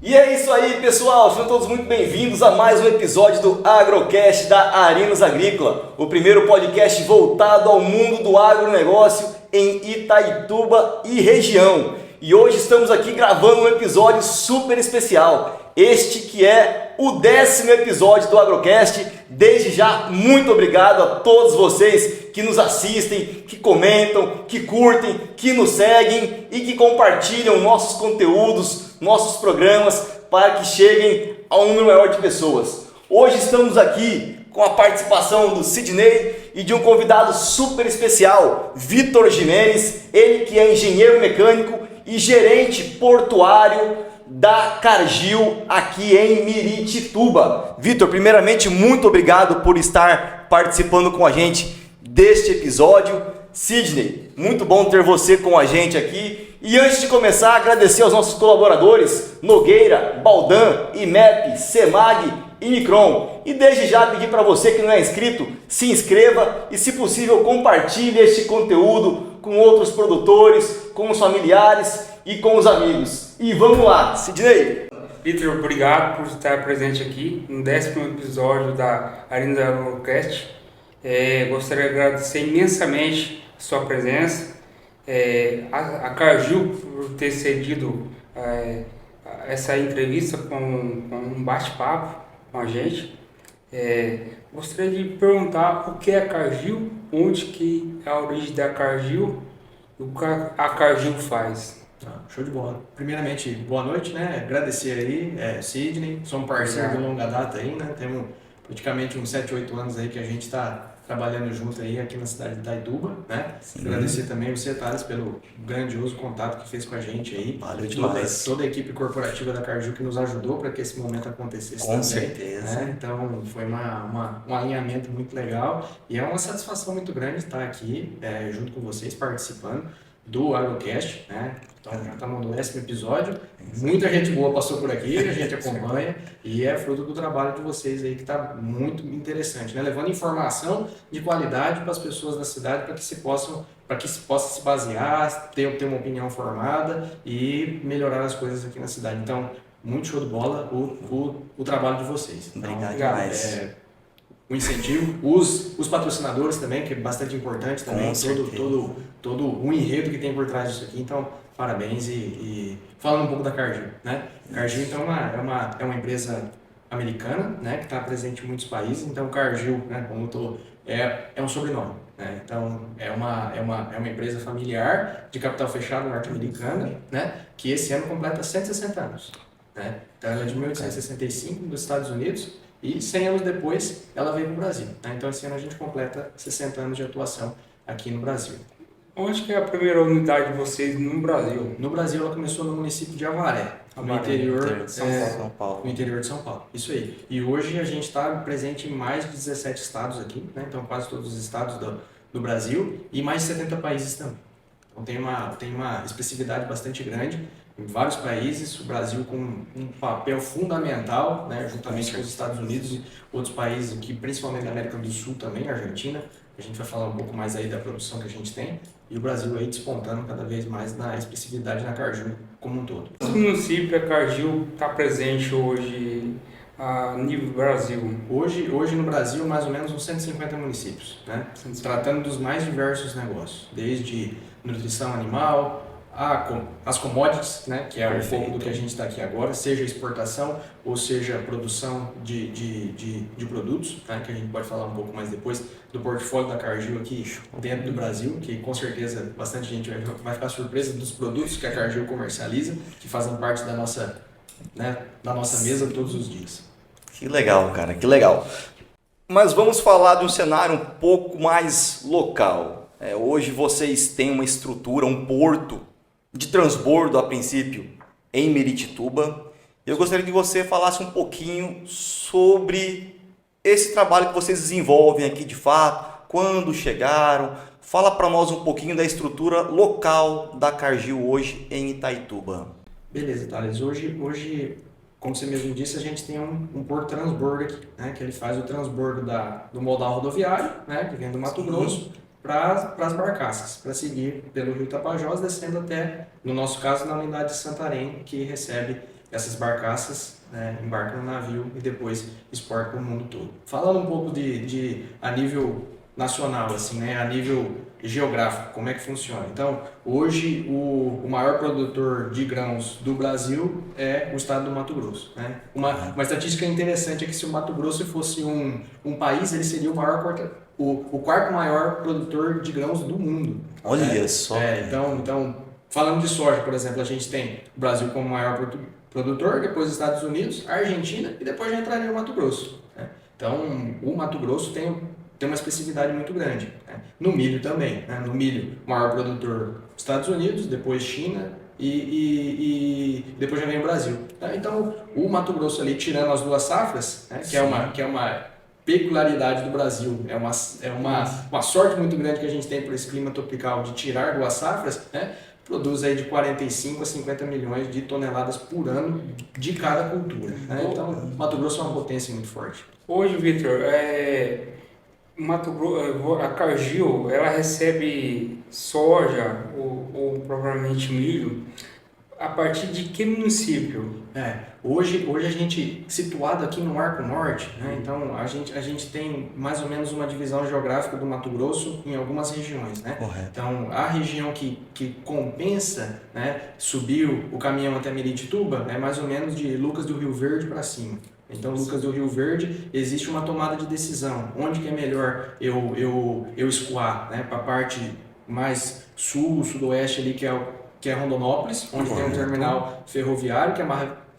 E é isso aí, pessoal, sejam todos muito bem-vindos a mais um episódio do Agrocast da Arinos Agrícola, o primeiro podcast voltado ao mundo do agronegócio em Itaituba e região. E hoje estamos aqui gravando um episódio super especial, este que é o 10º episódio do Agrocast. Desde já, muito obrigado a todos vocês que nos assistem, que comentam, que curtem, que nos seguem e que compartilham nossos conteúdos, nossos programas para que cheguem a um número maior de pessoas. Hoje estamos aqui com a participação do Sidney e de um convidado super especial, Vitor Jimenez, ele que é engenheiro mecânico e gerente portuário da Cargill aqui em Miritituba. Vitor, primeiramente, muito obrigado por estar participando com a gente deste episódio. Sidney, muito bom ter você com a gente aqui. E antes de começar, agradecer aos nossos colaboradores Nogueira, Baldan, IMEP, Semag e Micron. E desde já pedir para você que não é inscrito, se inscreva e, se possível, compartilhe este conteúdo com outros produtores, com os familiares e com os amigos. E vamos lá, Sidney! Vitor, obrigado por estar presente aqui no 10º episódio da Arinos Agrocast. Gostaria de agradecer imensamente a sua presença, a Cargill por ter cedido essa entrevista com um bate-papo com a gente. Gostaria de perguntar o que é a Cargill, onde que é a origem da Cargill e o que a Cargill faz. Show de bola. Primeiramente, boa noite, né? Agradecer aí, Sidney, somos parceiros de longa data aí, né? Temos praticamente uns 7, 8 anos aí que a gente está trabalhando junto aí aqui na cidade de Itaituba, né? Sim. Agradecer também você, Thales, pelo grandioso contato que fez com a gente aí. Valeu demais. Toda a equipe corporativa da Cargill que nos ajudou para que esse momento acontecesse com também. Certeza. Né? Então, foi um alinhamento muito legal e é uma satisfação muito grande estar aqui junto com vocês, participando do Agrocast, né? Então já estamos no 10º episódio, muita gente boa passou por aqui, a gente acompanha e é fruto do trabalho de vocês aí que está muito interessante, né? Levando informação de qualidade para as pessoas da cidade para que se possa se basear, ter uma opinião formada e melhorar as coisas aqui na cidade. Então, muito show de bola o trabalho de vocês. Então, obrigado demais. O incentivo, os patrocinadores também, que é bastante importante também, todo o enredo que tem por trás disso aqui. Então, parabéns e falando um pouco da Cargill, né? Cargill, então, é uma empresa americana, né, que está presente em muitos países. Então, Cargill, né, é um sobrenome, né? Então, é uma empresa familiar de capital fechado norte-americana, né, que esse ano completa 160 anos, né? Então, ela é de 1865, dos Estados Unidos. E 100 anos depois, ela veio para o Brasil. Né? Então, esse ano a gente completa 60 anos de atuação aqui no Brasil. Onde que é a primeira unidade de vocês no Brasil? No Brasil, ela começou no município de Avaré, no interior de São Paulo. No interior de São Paulo, isso aí. E hoje a gente está presente em mais de 17 estados aqui, né? Então quase todos os estados do Brasil e mais de 70 países também. Então tem uma expressividade bastante grande. Em vários países, o Brasil com um papel fundamental, né, juntamente com os Estados Unidos e outros países aqui, principalmente da América do Sul também, Argentina. A gente vai falar um pouco mais aí da produção que a gente tem. E o Brasil aí despontando cada vez mais na expressividade na Cargill como um todo. Quantos municípios a Cargill está presente hoje a nível Brasil? Hoje no Brasil, mais ou menos uns 150 municípios, né? Tratando dos mais diversos negócios, desde nutrição animal, as commodities, né, que é um pouco do que a gente está aqui agora, seja exportação ou seja produção de produtos, né, que a gente pode falar um pouco mais depois do portfólio da Cargill aqui dentro do Brasil, que com certeza bastante gente vai ficar surpresa dos produtos que a Cargill comercializa, que fazem parte da nossa mesa todos os dias. Que legal, cara, que legal. Mas vamos falar de um cenário um pouco mais local. Hoje vocês têm uma estrutura, um porto de transbordo a princípio em Miritituba. Eu gostaria que você falasse um pouquinho sobre esse trabalho que vocês desenvolvem aqui de fato, quando chegaram. Fala para nós um pouquinho da estrutura local da Cargill hoje em Itaituba. Beleza, Thales. Hoje, como você mesmo disse, a gente tem um porto transbordo aqui, né, que ele faz o transbordo do modal rodoviário, né, que vem do Mato Grosso, para as barcaças, para seguir pelo Rio Tapajós, descendo até, no nosso caso, na unidade de Santarém, que recebe essas barcaças, né, embarcam no navio e depois exportam para o mundo todo. Falando um pouco a nível nacional, assim, né, a nível geográfico, como é que funciona. Então, hoje o maior produtor de grãos do Brasil é o estado do Mato Grosso, né? Uma estatística interessante é que se o Mato Grosso fosse um país, ele seria o quarto maior produtor de grãos do mundo. Olha só. Então, falando de soja, por exemplo, a gente tem o Brasil como maior produtor, depois os Estados Unidos, a Argentina e depois já entraria o Mato Grosso, né? Então, o Mato Grosso tem uma especificidade muito grande, né? No milho também, né? No milho, o maior produtor Estados Unidos, depois China e depois já vem o Brasil, tá? Então, o Mato Grosso ali, tirando as duas safras, né? que é uma peculiaridade do Brasil, é uma sorte muito grande que a gente tem por esse clima tropical de tirar duas safras, né? Produz aí de 45 a 50 milhões de toneladas por ano de cada cultura, né? Então, Mato Grosso é uma potência muito forte. Hoje, Vitor, Mato Grosso, a Cargill, ela recebe soja ou provavelmente milho a partir de que município? Hoje a gente, situado aqui no Arco Norte, né, então a gente tem mais ou menos uma divisão geográfica do Mato Grosso em algumas regiões, né? Correto. Então, a região que compensa, né, subir o caminhão até Miritituba é mais ou menos de Lucas do Rio Verde para cima. Então, Lucas do Rio Verde, existe uma tomada de decisão. Onde que é melhor eu escoar, né, para a parte mais sul, sudoeste ali, que é Rondonópolis, onde tem um terminal ferroviário,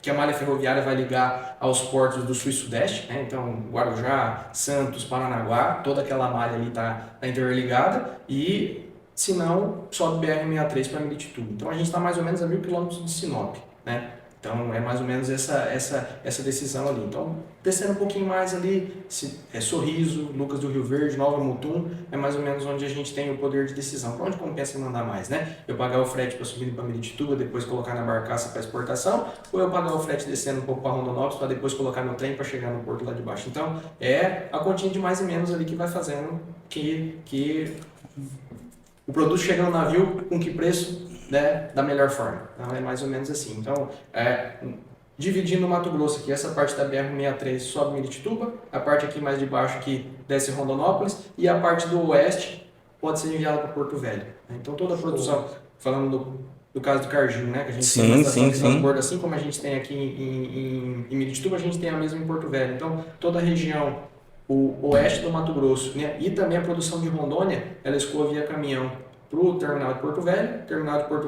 que a malha ferroviária vai ligar aos portos do sul e sudeste, né? Então Guarujá, Santos, Paranaguá, toda aquela malha ali está interligada, e se não, sobe BR-63 para Miritituba. Então a gente está mais ou menos a 1.000 quilômetros de Sinop, né? Então é mais ou menos essa decisão ali. Então, descendo um pouquinho mais ali, Sorriso, Lucas do Rio Verde, Nova Mutum, é mais ou menos onde a gente tem o poder de decisão. Para onde compensa mandar mais, né? Eu pagar o frete para subir para Miritituba, depois colocar na barcaça para exportação, ou eu pagar o frete descendo um pouco para Rondonópolis para depois colocar no trem para chegar no porto lá de baixo. Então, é a continha de mais e menos ali que vai fazendo que o produto chega no navio com que preço, né, da melhor forma. Então, é mais ou menos assim. Então, dividindo o Mato Grosso aqui, essa parte da BR-63 sobe Miritituba, a parte aqui mais de baixo aqui desce Rondonópolis, e a parte do oeste pode ser enviada para Porto Velho. Então, toda a produção, falando do caso do Cargill, né, que a gente tem uma estação de transbordo, assim como a gente tem aqui em Miritituba, a gente tem a mesma em Porto Velho. Então, toda a região, o oeste do Mato Grosso, né, e também a produção de Rondônia, ela escoa via caminhão para o terminal de Porto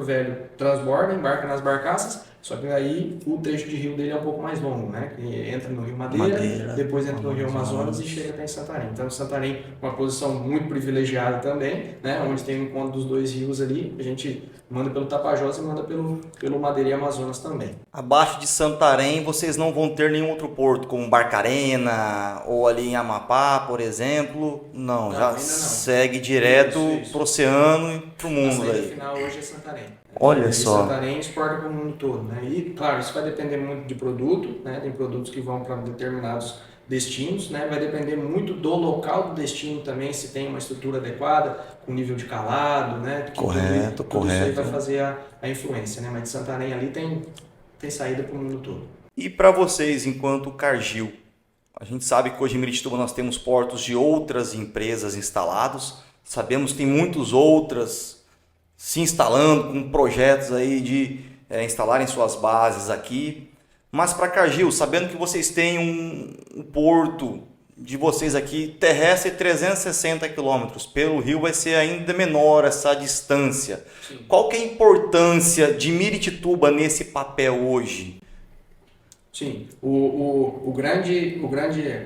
Velho transborda, embarca nas barcaças, só que aí o trecho de rio dele é um pouco mais longo, né? Que entra no Rio Madeira, depois entra no Rio Amazonas e chega até em Santarém. Então, Santarém uma posição muito privilegiada também, né? Onde tem o encontro dos dois rios ali, a gente manda pelo Tapajós e manda pelo Madeira e Amazonas também. Abaixo de Santarém, vocês não vão ter nenhum outro porto, como Barcarena ou ali em Amapá, por exemplo? Não, já não. Segue direto para o oceano e para o mundo. A saída final hoje é Santarém. Olha só. Santarém exporta para o mundo todo, né? E, claro, isso vai depender muito de produto, né? Tem produtos que vão para determinados destinos, né? Vai depender muito do local do destino também, se tem uma estrutura adequada, com nível de calado, né? Correto. Tudo isso aí vai fazer a influência, né? Mas de Santarém ali tem saída para o mundo todo. E para vocês, enquanto Cargill, a gente sabe que hoje em Miritituba nós temos portos de outras empresas instalados, sabemos que tem muitas outras se instalando com projetos aí de instalarem suas bases aqui. Mas para Cargill, sabendo que vocês têm um porto de vocês aqui terrestre 360 quilômetros, pelo rio vai ser ainda menor essa distância. Sim. Qual que é a importância de Miritituba nesse papel hoje? Sim,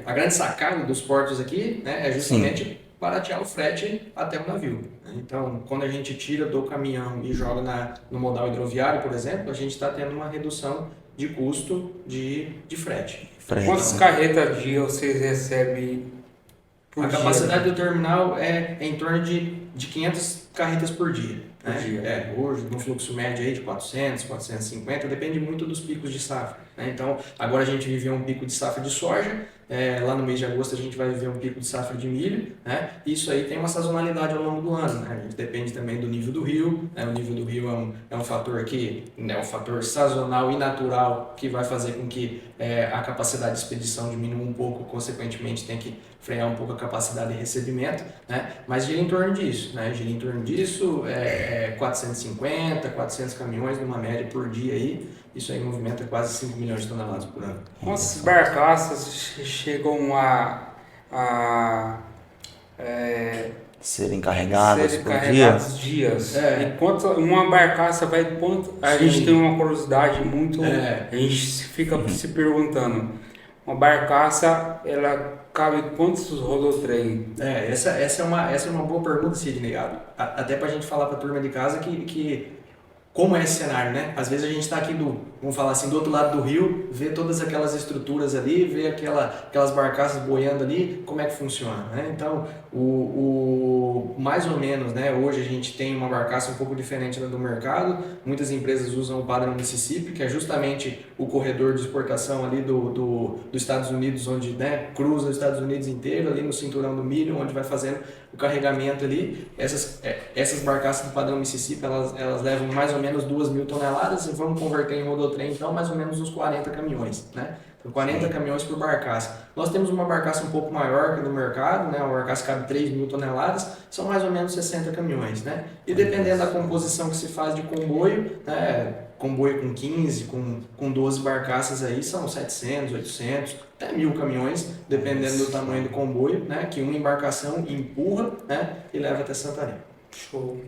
a grande sacada dos portos aqui, né, é justamente baratear o frete até o navio. Então, quando a gente tira do caminhão e joga no modal hidroviário, por exemplo, a gente está tendo uma redução de custo de frete. Quantas carretas dia vocês recebem por dia? A capacidade do terminal é em torno de 500 carretas por dia. Né? Hoje, no fluxo médio aí de 400, 450, depende muito dos picos de safra. Né? Então, agora a gente viveu um pico de safra de soja, lá no mês de agosto a gente vai ver um pico de safra de milho, né? Isso aí tem uma sazonalidade ao longo do ano, né? A gente depende também do nível do rio, né? O nível do rio é um fator que, né, um fator sazonal e natural que vai fazer com que a capacidade de expedição diminua um pouco, consequentemente tem que frear um pouco a capacidade de recebimento, né? Mas gira em torno disso, né? Gira em torno disso, 450, 400 caminhões numa média por dia aí, isso aí movimenta quase 5 milhões de toneladas por ano. Quantas barcaças chegam serem carregadas serem por carregados dia? dias? E quanto uma barcaça vai quanto? A gente tem uma curiosidade muito, a gente fica se perguntando, uma barcaça ela cabe quantos rodotrem? Essa é uma boa pergunta, Sidney. Até pra gente falar pra turma de casa que como é esse cenário, né? Às vezes a gente está aqui vamos falar assim, do outro lado do rio, vê todas aquelas estruturas ali, vê aquelas barcaças boiando ali, como é que funciona, né? Então, mais ou menos, né? Hoje a gente tem uma barcaça um pouco diferente da do mercado. Muitas empresas usam o padrão Mississippi, que é justamente o corredor de exportação ali dos Estados Unidos, onde, né, cruza os Estados Unidos inteiro, ali no cinturão do milho, onde vai fazendo o carregamento ali. Essas barcaças do padrão Mississippi, elas levam mais ou menos 2.000 toneladas e vamos converter em rodotrem, então mais ou menos uns 40 caminhões, né? Então 40 caminhões por barcaça. Nós temos uma barcaça um pouco maior que a do mercado, né? Uma barcaça que cabe 3.000 toneladas, são mais ou menos 60 caminhões, né? E dependendo da composição que se faz de comboio, né? Comboio com 15, com 12 barcaças aí, são 700, 800, até 1.000 caminhões, dependendo do tamanho do comboio, né? Que uma embarcação empurra, né? E leva até Santarém. Show!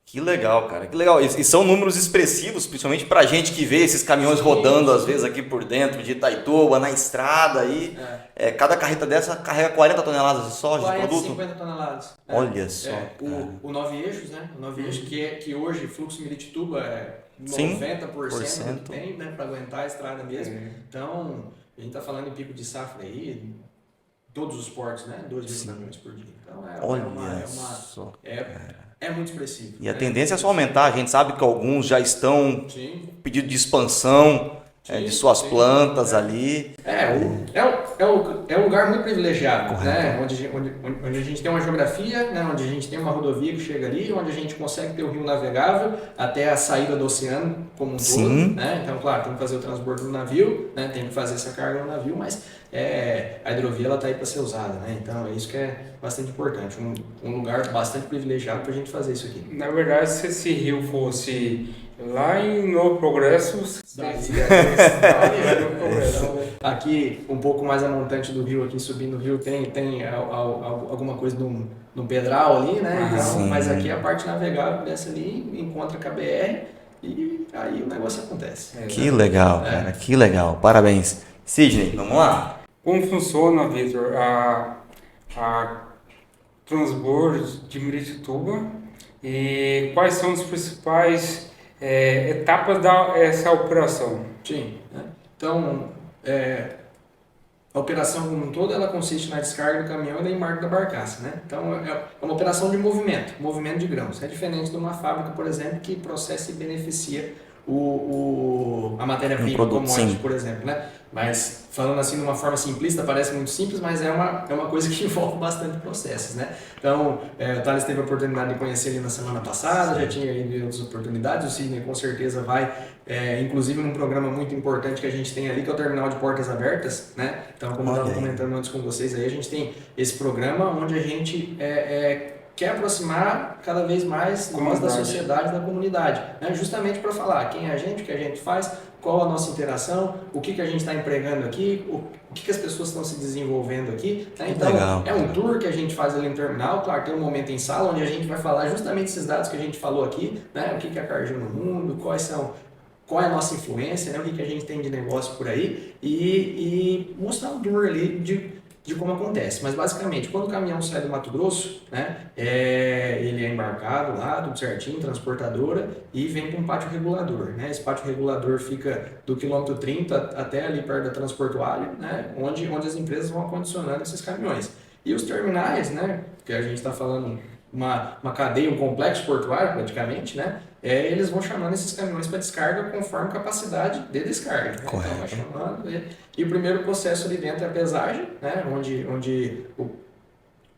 Que legal, cara, que legal. E são números expressivos, principalmente pra gente que vê esses caminhões rodando, às vezes, aqui por dentro de Itaituba, na estrada aí. Cada carreta dessa carrega 40 toneladas de soja, de produto? 50 toneladas. Olha só. O 9 eixos, né? O 9 eixos, que hoje, fluxo Miritituba é 90% do que tem, né? Pra aguentar a estrada mesmo. Então, a gente tá falando em pico de safra aí, todos os portos, né? 2.000 caminhões por dia. Então, é muito expressivo. E a tendência é só aumentar. A gente sabe que alguns já estão com pedido de expansão de suas plantas ali. É um lugar muito privilegiado, né? Onde a gente tem uma geografia, né? Onde a gente tem uma rodovia que chega ali, onde a gente consegue ter o rio navegável até a saída do oceano como um todo, né? Então, claro, tem que fazer o transbordo no navio, né? Tem que fazer essa carga no navio, mas a hidrovia ela está aí para ser usada, né? Então, é isso que é bastante importante, um lugar bastante privilegiado para a gente fazer isso aqui. Na verdade, se esse rio fosse lá em Novo Progresso, aqui um pouco mais a montante do rio, aqui subindo o rio tem alguma coisa de um pedral ali, né? Então, mas aqui a parte navegável desce ali, encontra com a BR e aí o negócio acontece. Que legal, cara, que legal, parabéns. Sidney, vamos lá? Como funciona, Vitor, a transbordo de Miritituba e quais são as principais etapas dessa operação? Sim, né? Então, a operação como um todo, ela consiste na descarga do caminhão e na embarque da barcaça, né? Então, é uma operação de movimento de grãos. É diferente de uma fábrica, por exemplo, que processa e beneficia a matéria-prima, commodity, por exemplo, né? Mas falando assim de uma forma simplista, parece muito simples, mas é uma coisa que envolve bastante processos, né? Então, o Thales teve a oportunidade de conhecer ele na semana passada, já tinha ido outras oportunidades, o Sidney com certeza vai, inclusive num programa muito importante que a gente tem ali, que é o Terminal de Portas Abertas, né? Então, como eu estava comentando antes com vocês aí, a gente tem esse programa onde a gente quer aproximar cada vez mais nós da sociedade, da comunidade, né? Justamente para falar quem é a gente, o que a gente faz, qual a nossa interação, o que a gente está empregando aqui, o que as pessoas estão se desenvolvendo aqui. Né? Então, é um tour que a gente faz ali no terminal, claro, tem um momento em sala onde a gente vai falar justamente esses dados que a gente falou aqui, né? O que é a Cargill no mundo, qual é a nossa influência, né? O que a gente tem de negócio por aí e mostrar um tour ali de como acontece. Mas basicamente, quando o caminhão sai do Mato Grosso, né, ele é embarcado lá, tudo certinho, transportadora, e vem para um pátio regulador. Né? Esse pátio regulador fica do quilômetro 30 até ali perto da Transportuário, né, onde as empresas vão acondicionando esses caminhões. E os terminais, né, que a gente está falando uma cadeia, um complexo portuário praticamente, né? Eles vão chamando esses caminhões para descarga conforme capacidade de descarga. Né? Então vai chamando e o primeiro processo ali dentro é a pesagem, né? onde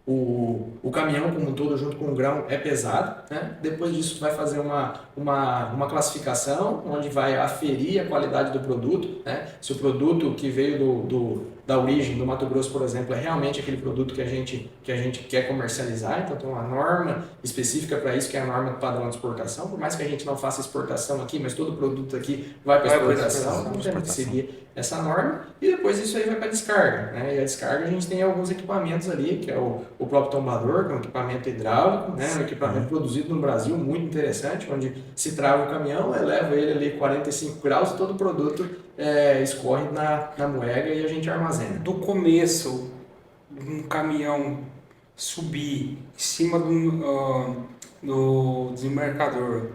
o caminhão como um todo junto com o grão é pesado, né? Depois disso vai fazer uma classificação onde vai aferir a qualidade do produto, né? Se o produto que veio da origem do Mato Grosso, por exemplo, é realmente aquele produto que a gente quer comercializar, então tem uma norma específica para isso, que é a norma do padrão de exportação, por mais que a gente não faça exportação aqui, mas todo produto aqui vai para exportação, então temos que seguir essa norma, e depois isso aí vai para descarga, né? E a descarga a gente tem alguns equipamentos ali, que é o próprio tombador, que é um equipamento hidráulico, né? Um equipamento produzido no Brasil, muito interessante, onde se trava o caminhão, eleva ele ali 45 graus e todo o produto escorre na moega e a gente armazena. Do começo, um caminhão subir em cima do desembarcador,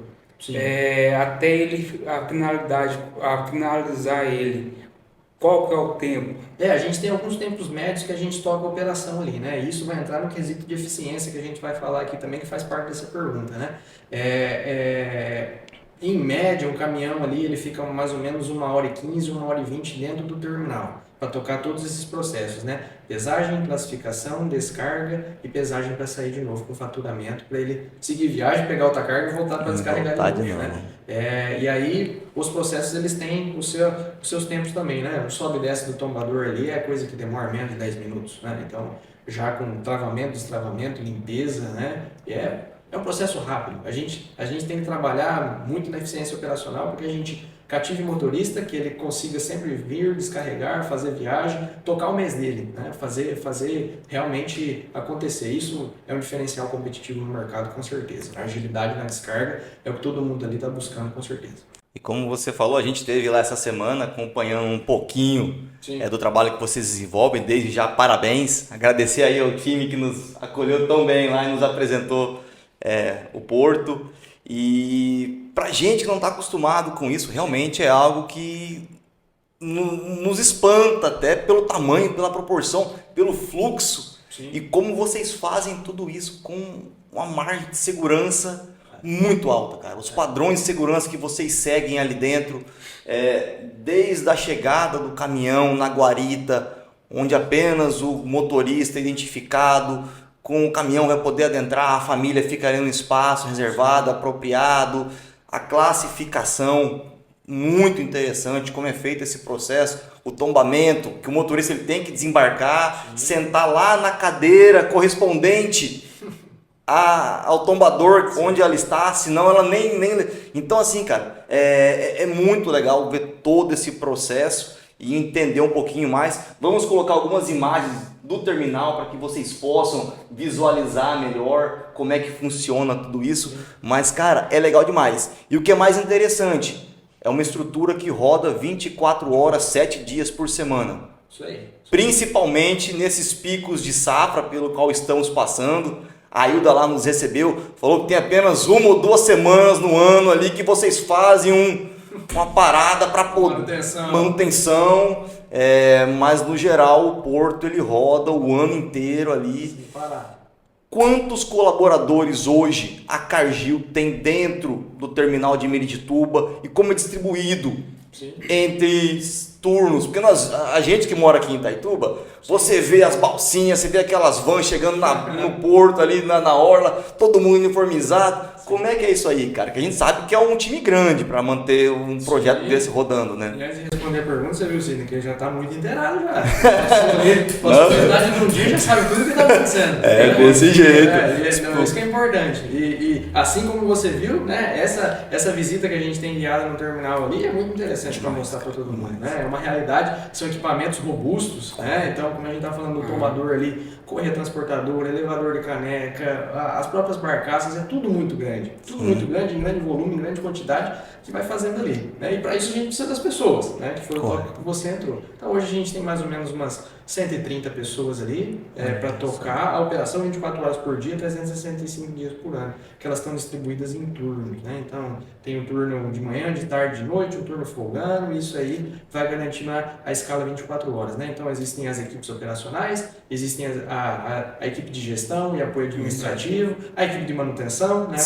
até ele a finalizar ele, qual que é o tempo? A gente tem alguns tempos médios que a gente toca a operação ali, né? Isso vai entrar no quesito de eficiência que a gente vai falar aqui também, que faz parte dessa pergunta, né? Em média, um caminhão ali, ele fica mais ou menos 1h15, 1h20 dentro do terminal, para tocar todos esses processos, né? Pesagem, classificação, descarga e pesagem para sair de novo com faturamento, para ele seguir viagem, pegar outra carga e voltar para descarregar de novo, né? E aí, os processos, eles têm os seus tempos também, né? O sobe e desce do tombador ali é coisa que demora menos de 10 minutos, né? Então, já com travamento, destravamento, limpeza, né? É um processo rápido. A gente tem que trabalhar muito na eficiência operacional porque a gente cative o motorista, que ele consiga sempre vir, descarregar, fazer viagem, tocar o mês dele, né? Fazer realmente acontecer. Isso é um diferencial competitivo no mercado, com certeza. A agilidade na descarga é o que todo mundo ali está buscando, com certeza. E como você falou, a gente esteve lá essa semana acompanhando um pouquinho do trabalho que vocês desenvolvem. Desde já, parabéns. Agradecer aí ao time que nos acolheu tão bem lá e nos apresentou o Porto. E pra gente que não está acostumado com isso, realmente é algo que nos espanta até pelo tamanho, pela proporção, pelo fluxo. Sim. E como vocês fazem tudo isso com uma margem de segurança muito alta, cara. Os padrões de segurança que vocês seguem ali dentro, desde a chegada do caminhão na guarita, onde apenas o motorista identificado com o caminhão vai poder adentrar, a família fica ali no espaço reservado, apropriado, a classificação, muito interessante como é feito esse processo, o tombamento, que o motorista ele tem que desembarcar, sentar lá na cadeira correspondente ao tombador onde ela está, senão ela nem... Então assim, cara, é muito legal ver todo esse processo e entender um pouquinho mais. Vamos colocar algumas imagens do terminal para que vocês possam visualizar melhor como é que funciona tudo isso. Mas, cara, é legal demais. E o que é mais interessante, é uma estrutura que roda 24 horas, 7 dias por semana. Isso aí. Principalmente nesses picos de safra pelo qual estamos passando. A Hilda lá nos recebeu, falou que tem apenas 1 ou 2 semanas no ano ali que vocês fazem uma parada para manutenção. Mas no geral o Porto ele roda o ano inteiro ali. Sem parar. Quantos colaboradores hoje a Cargill tem dentro do terminal de Miritituba e como é distribuído entre turnos? Porque a gente que mora aqui em Itaituba, você vê as balsinhas, você vê aquelas vans chegando no porto ali na orla, todo mundo uniformizado. Como é que é isso aí, cara? Que a gente sabe que é um time grande para manter um projeto desse rodando, né? Aliás, de responder a pergunta, você viu, Sidney, que ele já está muito inteirado já. A possibilidade de um dia já sabe tudo o que está acontecendo. Desse jeito. Isso que é importante. E assim como você viu, né, essa visita que a gente tem guiada no terminal ali é muito interessante para mostrar para todo mundo. Né? É uma realidade, são equipamentos robustos, né? Então, como a gente está falando do tombador ali, correia transportadora, elevador de caneca, as próprias barcaças, é tudo muito grande. Tudo muito grande, em grande volume, em grande quantidade, que vai fazendo ali. Né? E para isso a gente precisa das pessoas, né? Que foi o tópico que você entrou. Então hoje a gente tem mais ou menos umas 130 pessoas ali para tocar a operação 24 horas por dia, 365 dias por ano, que elas estão distribuídas em turnos. Né? Então tem o turno de manhã, de tarde, de noite, o turno folgando, e isso aí vai garantir a escala 24 horas. Né? Então existem as equipes operacionais, existem a equipe de gestão e apoio administrativo, a equipe de manutenção, né,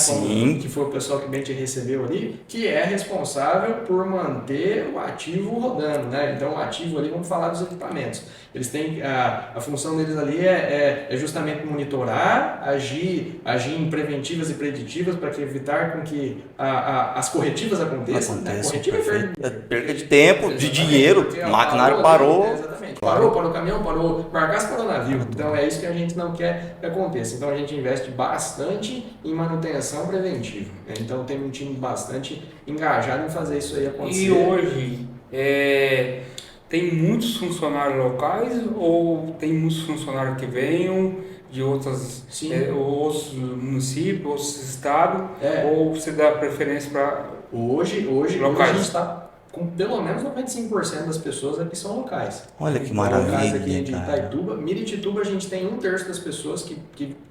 que foi o pessoal que bem te recebeu ali, que é responsável por manter o ativo rodando, né? Então o ativo ali, vamos falar dos equipamentos. Eles têm a função deles ali é justamente monitorar, agir em preventivas e preditivas para evitar com que as corretivas aconteçam. Né? Corretiva é perca de tempo, de dinheiro, o maquinário parou. Exatamente. Parou o caminhão, parou o carcaço, parou o navio. Então é isso que a gente não quer que aconteça. Então a gente investe bastante em manutenção preventiva. Né? Então tem um time bastante engajado em fazer isso aí acontecer. E hoje tem muitos funcionários locais ou tem muitos funcionários que venham de outros municípios, outros estados, ou você dá preferência para hoje locais? A gente está com pelo menos 95% das pessoas aqui são locais. Olha que maravilha, locais aqui de Itaituba. Miritituba a gente tem 1/3 das pessoas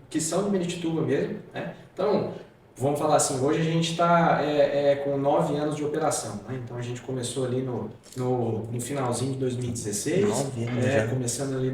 que são de Miritituba mesmo, né? Então, vamos falar assim, hoje a gente está com 9 anos de operação, né? Então a gente começou ali no finalzinho de 2016, começando ali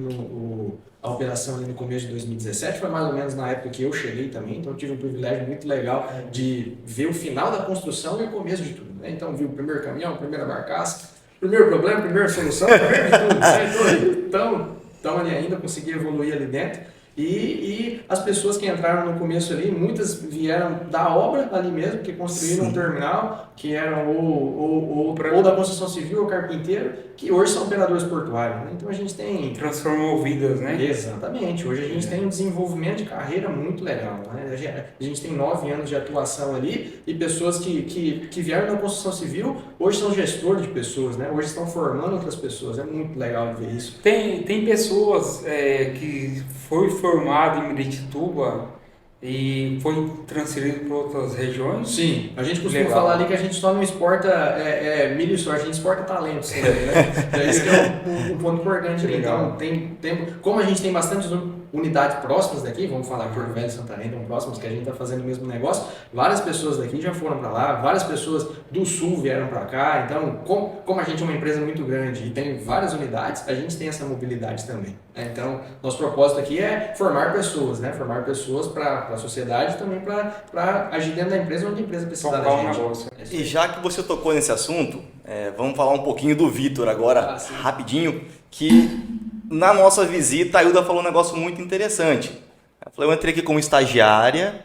a operação ali no começo de 2017, foi mais ou menos na época que eu cheguei também, então eu tive um privilégio muito legal de ver o final da construção e o começo de tudo, né? Então vi o primeiro caminhão, a primeira barcaça, primeiro problema, primeira solução, primeiro de tudo, né? Então ali ainda consegui evoluir ali dentro. E as pessoas que entraram no começo ali, muitas vieram da obra ali mesmo, que construíram um terminal, que eram ou da construção civil ou carpinteiro, que hoje são operadores portuários. Né? Então a gente tem... Transformou vidas, né? Exatamente. Hoje a gente tem um desenvolvimento de carreira muito legal. Né? A gente tem 9 anos de atuação ali e pessoas que vieram da construção civil, hoje são gestores de pessoas, né? Hoje estão formando outras pessoas. É muito legal de ver isso. Tem pessoas que foi formado em Miritituba e foi transferido para outras regiões? Sim, a gente costuma falar ali que a gente só não exporta milho e soja, a gente exporta talentos também, né? Isso que é um ponto importante ali. Então, como a gente tem bastante unidades próximas daqui, vamos falar Porto Velho e Santarém, estão próximos, que a gente está fazendo o mesmo negócio, várias pessoas daqui já foram para lá, várias pessoas do sul vieram para cá, então como a gente é uma empresa muito grande e tem várias unidades, a gente tem essa mobilidade também. Né? Então, nosso propósito aqui é formar pessoas, né? Formar pessoas para a sociedade e também para agir dentro da empresa onde a empresa precisa da gente. E já que você tocou nesse assunto, vamos falar um pouquinho do Vitor agora, rapidinho, que na nossa visita a Hilda falou um negócio muito interessante. Ela falou, eu entrei aqui como estagiária,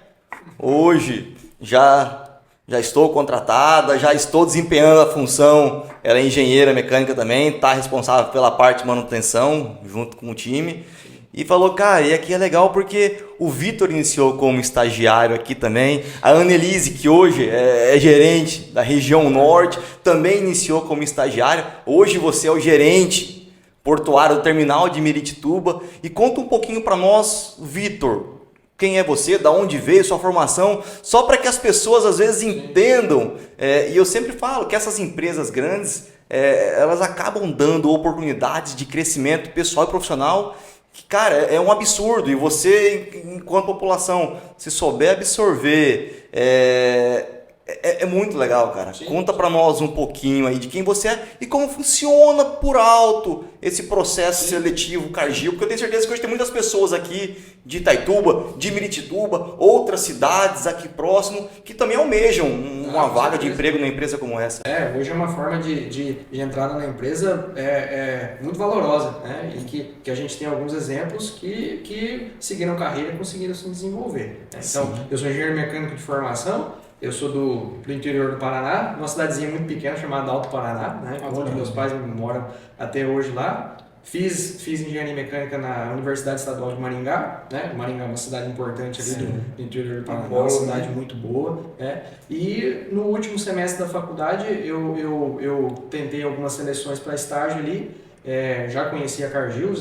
hoje já estou contratada, já estou desempenhando a função, ela é engenheira mecânica também, está responsável pela parte de manutenção junto com o time. E falou, cara, e aqui é legal porque o Vitor iniciou como estagiário aqui também, a Annelise, que hoje é gerente da região norte, também iniciou como estagiária, hoje você é o gerente portuário do terminal de Miritituba. E conta um pouquinho para nós, Vitor, quem é você, da onde veio, sua formação, só para que as pessoas às vezes entendam. E eu sempre falo que essas empresas grandes, elas acabam dando oportunidades de crescimento pessoal e profissional que, cara, é um absurdo. E você, enquanto população, se souber absorver, é muito legal, cara. Sim. Conta pra nós um pouquinho aí de quem você é e como funciona por alto esse processo seletivo Cargill, porque eu tenho certeza que hoje tem muitas pessoas aqui de Itaituba, de Miritituba, outras cidades aqui próximo, que também almejam uma vaga de emprego numa empresa como essa. Hoje é uma forma de entrada na empresa muito valorosa, né? E que a gente tem alguns exemplos que seguiram carreira e conseguiram se desenvolver. Né? Então, eu sou engenheiro mecânico de formação. Eu sou do interior do Paraná, uma cidadezinha muito pequena chamada Alto Paraná, né? Onde meus pais moram até hoje lá. Fiz engenharia mecânica na Universidade Estadual de Maringá, né? Maringá é uma cidade importante ali do interior do Paraná, uma cidade muito boa, né? E no último semestre da faculdade eu tentei algumas seleções para estágio ali. Já conhecia a Cargill,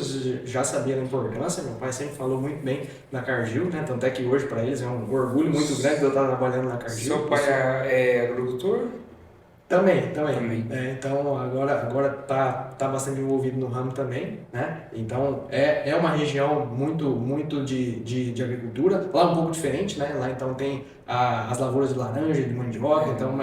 já sabia da importância, meu pai sempre falou muito bem da Cargill, né? Tanto é que hoje para eles é um orgulho muito grande de eu estar trabalhando na Cargill. Seu pai é agricultor? Também. Então agora tá bastante envolvido no ramo também, né? Então é uma região muito de agricultura, lá um pouco diferente, né? Lá então tem as lavouras de laranja, de mandioca, então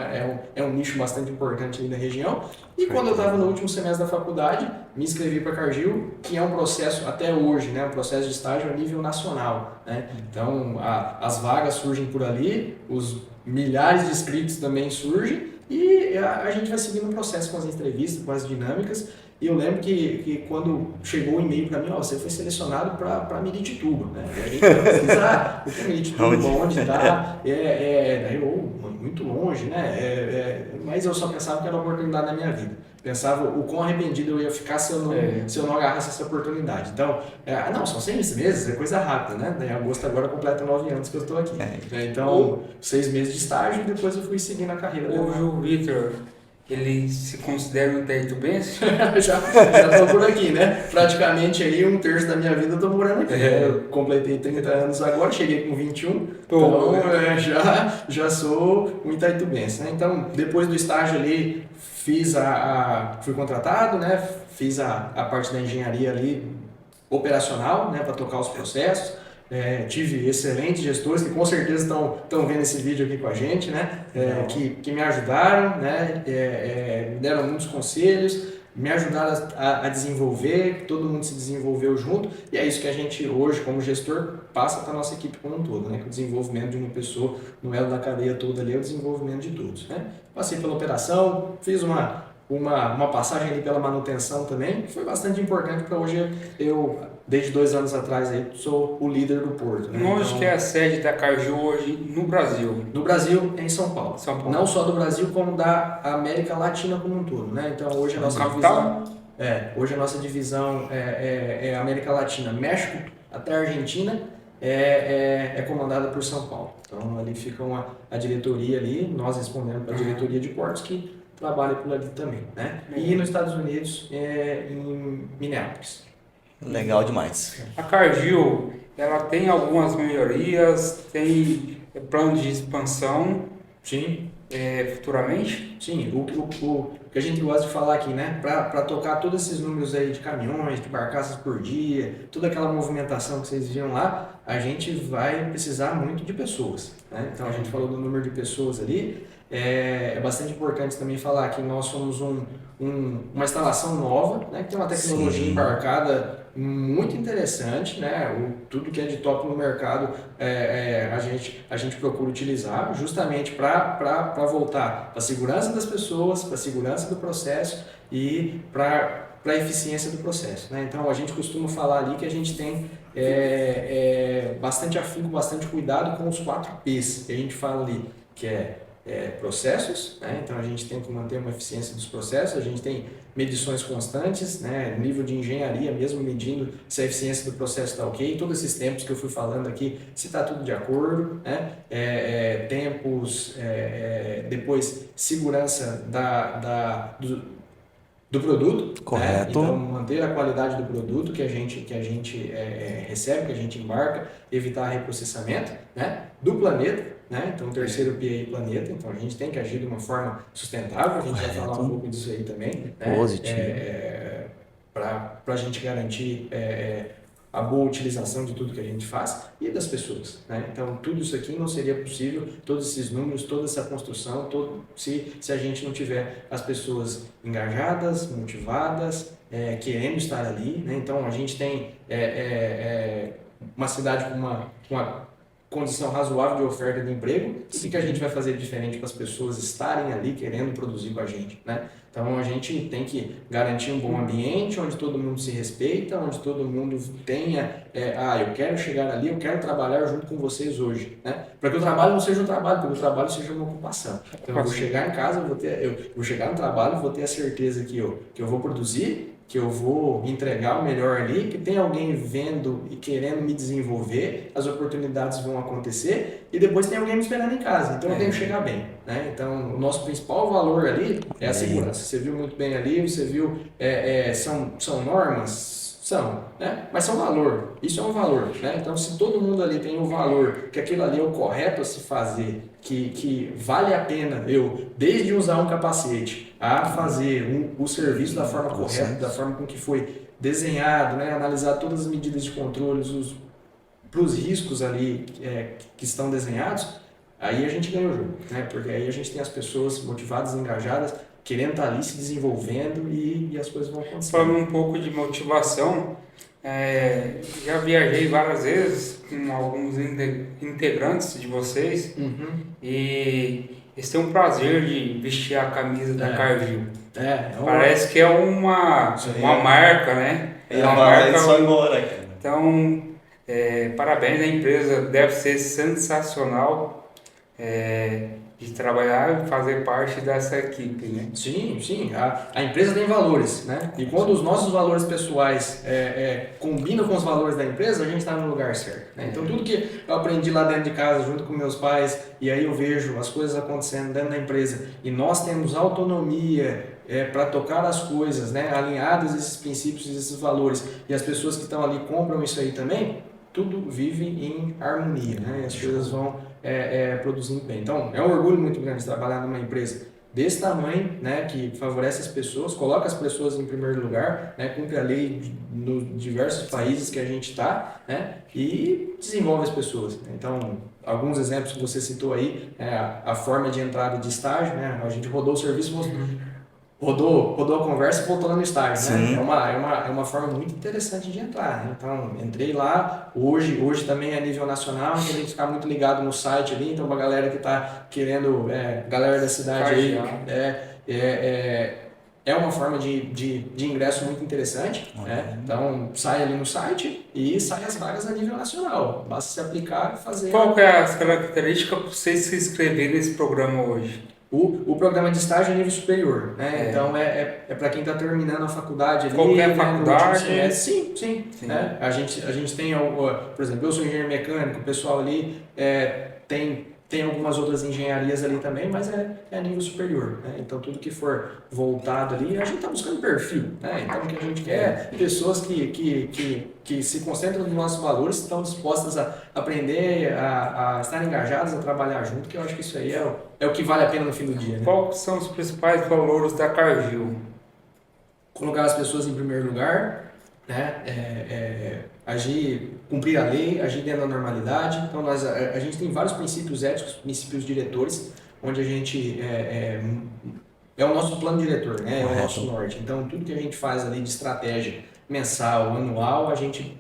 é um nicho bastante importante ali na região. E quando eu estava no último semestre da faculdade, me inscrevi para a Cargill, que é um processo até hoje, né? Um processo de estágio a nível nacional, né? Então as vagas surgem por ali, os milhares de inscritos também surgem. E a gente vai seguindo o processo com as entrevistas, com as dinâmicas. E eu lembro que quando chegou o e-mail para mim, você foi selecionado para Miritituba, né? E a gente vai pesquisar o que é Miritituba, onde está. Muito longe, né? Mas eu só pensava que era uma oportunidade na minha vida. Pensava o quão arrependido eu ia ficar se eu não agarrasse essa oportunidade. Então, são 6 meses, é coisa rápida, né? Em agosto agora completa 9 anos que eu estou aqui. Então, 6 meses de estágio e depois eu fui seguindo a carreira. Hoje o Vitor, ele se considera um itaitubense? já estou por aqui, né? Praticamente aí 1/3 da minha vida eu estou morando aqui. Eu completei 30 anos agora, cheguei com 21, então já sou um itaitubense, né? Então, depois do estágio ali, fui contratado, né? Fiz a parte da engenharia ali operacional, né? Para tocar os processos. Tive excelentes gestores que com certeza estão vendo esse vídeo aqui com a gente, né? Que me ajudaram, né? Me deram muitos conselhos, me ajudaram a desenvolver, que todo mundo se desenvolveu junto, e é isso que a gente hoje, como gestor, passa para a nossa equipe como um todo, né? Que o desenvolvimento de uma pessoa, no elo da cadeia toda ali, é o desenvolvimento de todos, né? Passei pela operação, fiz uma passagem ali pela manutenção também, que foi bastante importante para hoje eu, desde 2 anos atrás, aí, sou o líder do Porto. Né? Onde que é a sede da Cargill hoje no Brasil? No Brasil, em São Paulo. Não só do Brasil, como da América Latina como um todo. Né? Então hoje a nossa divisão... hoje a nossa divisão é América Latina, México até a Argentina, é comandada por São Paulo. Então ali fica a diretoria ali, nós respondemos para a diretoria de portos que trabalha por ali também, né? E nos Estados Unidos, em Minneapolis. Legal demais. A Cargill, ela tem algumas melhorias, tem plano de expansão. Sim. Futuramente? Sim, o que a gente gosta de falar aqui, né? Para tocar todos esses números aí de caminhões, de barcaças por dia, toda aquela movimentação que vocês viram lá, a gente vai precisar muito de pessoas, né? Então a gente falou do número de pessoas ali. É bastante importante também falar que nós somos uma instalação nova, né, que tem uma tecnologia embarcada muito interessante, né? Tudo que é de top no mercado a gente procura utilizar justamente para voltar para a segurança das pessoas, para a segurança do processo e para a eficiência do processo, né? Então a gente costuma falar ali que a gente tem bastante afinco, bastante cuidado com os 4 P's que a gente fala ali, que processos, né? Então a gente tem que manter uma eficiência dos processos, a gente tem medições constantes, né? Nível de engenharia mesmo medindo se a eficiência do processo está ok, todos esses tempos que eu fui falando aqui, se está tudo de acordo, né? Tempos, depois segurança do produto, correto, né? Então manter a qualidade do produto que a gente recebe, que a gente embarca, evitar reprocessamento, né? Do planeta, né? Então o terceiro P aí, planeta, então a gente tem que agir de uma forma sustentável, a gente vai falar um pouco disso aí também, né? Positivo. Para a gente garantir a boa utilização de tudo que a gente faz e das pessoas, né? Então tudo isso aqui não seria possível, todos esses números, toda essa construção, se a gente não tiver as pessoas engajadas, motivadas, querendo estar ali, né? Então a gente tem uma cidade com uma condição razoável de oferta de emprego, e o que a gente vai fazer diferente para as pessoas estarem ali querendo produzir com a gente, né? Então a gente tem que garantir um bom ambiente, onde todo mundo se respeita, onde todo mundo tenha, eu quero chegar ali, eu quero trabalhar junto com vocês hoje, né? Para que o trabalho não seja um trabalho, para que o trabalho seja uma ocupação. Então eu vou chegar em casa, eu vou chegar no trabalho, vou ter a certeza que eu vou produzir, que eu vou entregar o melhor ali, que tem alguém vendo e querendo me desenvolver, as oportunidades vão acontecer e depois tem alguém me esperando em casa, então eu tenho que chegar bem, né? Então o nosso principal valor ali é a segurança. Você viu muito bem ali, você viu, são normas, São, né? Mas são valor, isso é um valor, né? Então se todo mundo ali tem o valor, que aquilo ali é o correto a se fazer, que vale a pena eu, desde usar um capacete, a fazer o serviço da forma correta, da forma com que foi desenhado, né? Analisar todas as medidas de controle, para os riscos ali que estão desenhados, aí a gente ganha o jogo, né? Porque aí a gente tem as pessoas motivadas, engajadas, querendo estar ali se desenvolvendo e as coisas vão acontecendo. Falando um pouco de motivação, já viajei várias vezes com alguns integrantes de vocês e eles têm um prazer de vestir a camisa da Cargill. Parece que é uma marca, né? É uma marca só agora, cara. Então, parabéns, a empresa deve ser sensacional de trabalhar e fazer parte dessa equipe, né? Sim. A empresa tem valores, né? E quando os nossos valores pessoais combinam com os valores da empresa, a gente está no lugar certo, né? Então, tudo que eu aprendi lá dentro de casa, junto com meus pais, e aí eu vejo as coisas acontecendo dentro da empresa, e nós temos autonomia para tocar as coisas, né? Alinhadas esses princípios e esses valores, e as pessoas que estão ali compram isso aí também, tudo vive em harmonia, né? E as coisas vão produzindo bem. Então, é um orgulho muito grande trabalhar numa empresa desse tamanho, né? Que favorece as pessoas, coloca as pessoas em primeiro lugar, né? Cumpre a lei nos diversos países que a gente está, né? E desenvolve as pessoas. Então, alguns exemplos que você citou aí, a forma de entrada de estágio, né? A gente rodou o serviço, rodou a conversa e voltou lá no estágio, né? É uma forma muito interessante de entrar, né? Então, entrei lá, hoje também é nível nacional, então a gente ficar muito ligado no site ali, então uma galera que está querendo, galera da cidade aí, é uma forma de ingresso muito interessante, né? Então, sai ali no site e sai as vagas a nível nacional, basta se aplicar e fazer. Qual que é as características para vocês se inscreverem nesse programa hoje? O programa de estágio é nível superior, né? Então é para quem está terminando a faculdade ali. Qualquer faculdade? Sim. Né? A gente tem, por exemplo, eu sou engenheiro mecânico, o pessoal ali tem algumas outras engenharias ali também, mas é nível superior, né? Então tudo que for voltado ali, a gente está buscando perfil, né? Então o que a gente quer é pessoas que se concentram nos nossos valores, estão dispostas a aprender, a estar engajadas, a trabalhar junto, que eu acho que isso aí é o que vale a pena no fim do dia, né? Quais são os principais valores da Cargill? Colocar as pessoas em primeiro lugar, né? Cumprir a lei, agir dentro da normalidade. Então a gente tem vários princípios éticos, princípios diretores, onde a gente é o nosso plano diretor, né? É o nosso norte. Então tudo que a gente faz ali de estratégia mensal, anual, a gente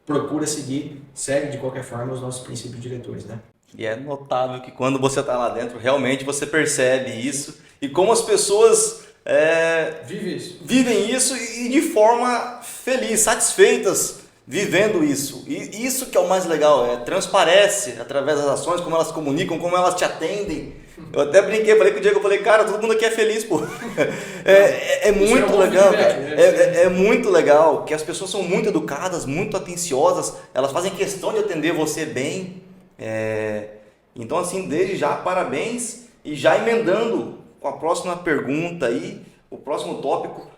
procura segue de qualquer forma os nossos princípios diretores, né? E é notável que quando você está lá dentro, realmente você percebe isso e como as pessoas vivem isso e de forma feliz, satisfeitas vivendo isso. E isso que é o mais legal, transparece através das ações, como elas comunicam, como elas te atendem. Eu até brinquei, falei com o Diego, cara, todo mundo aqui é feliz, pô. É muito legal, cara. É muito legal que as pessoas são muito educadas, muito atenciosas, elas fazem questão de atender você bem. Então, assim, desde já, parabéns. E já emendando com a próxima pergunta aí, o próximo tópico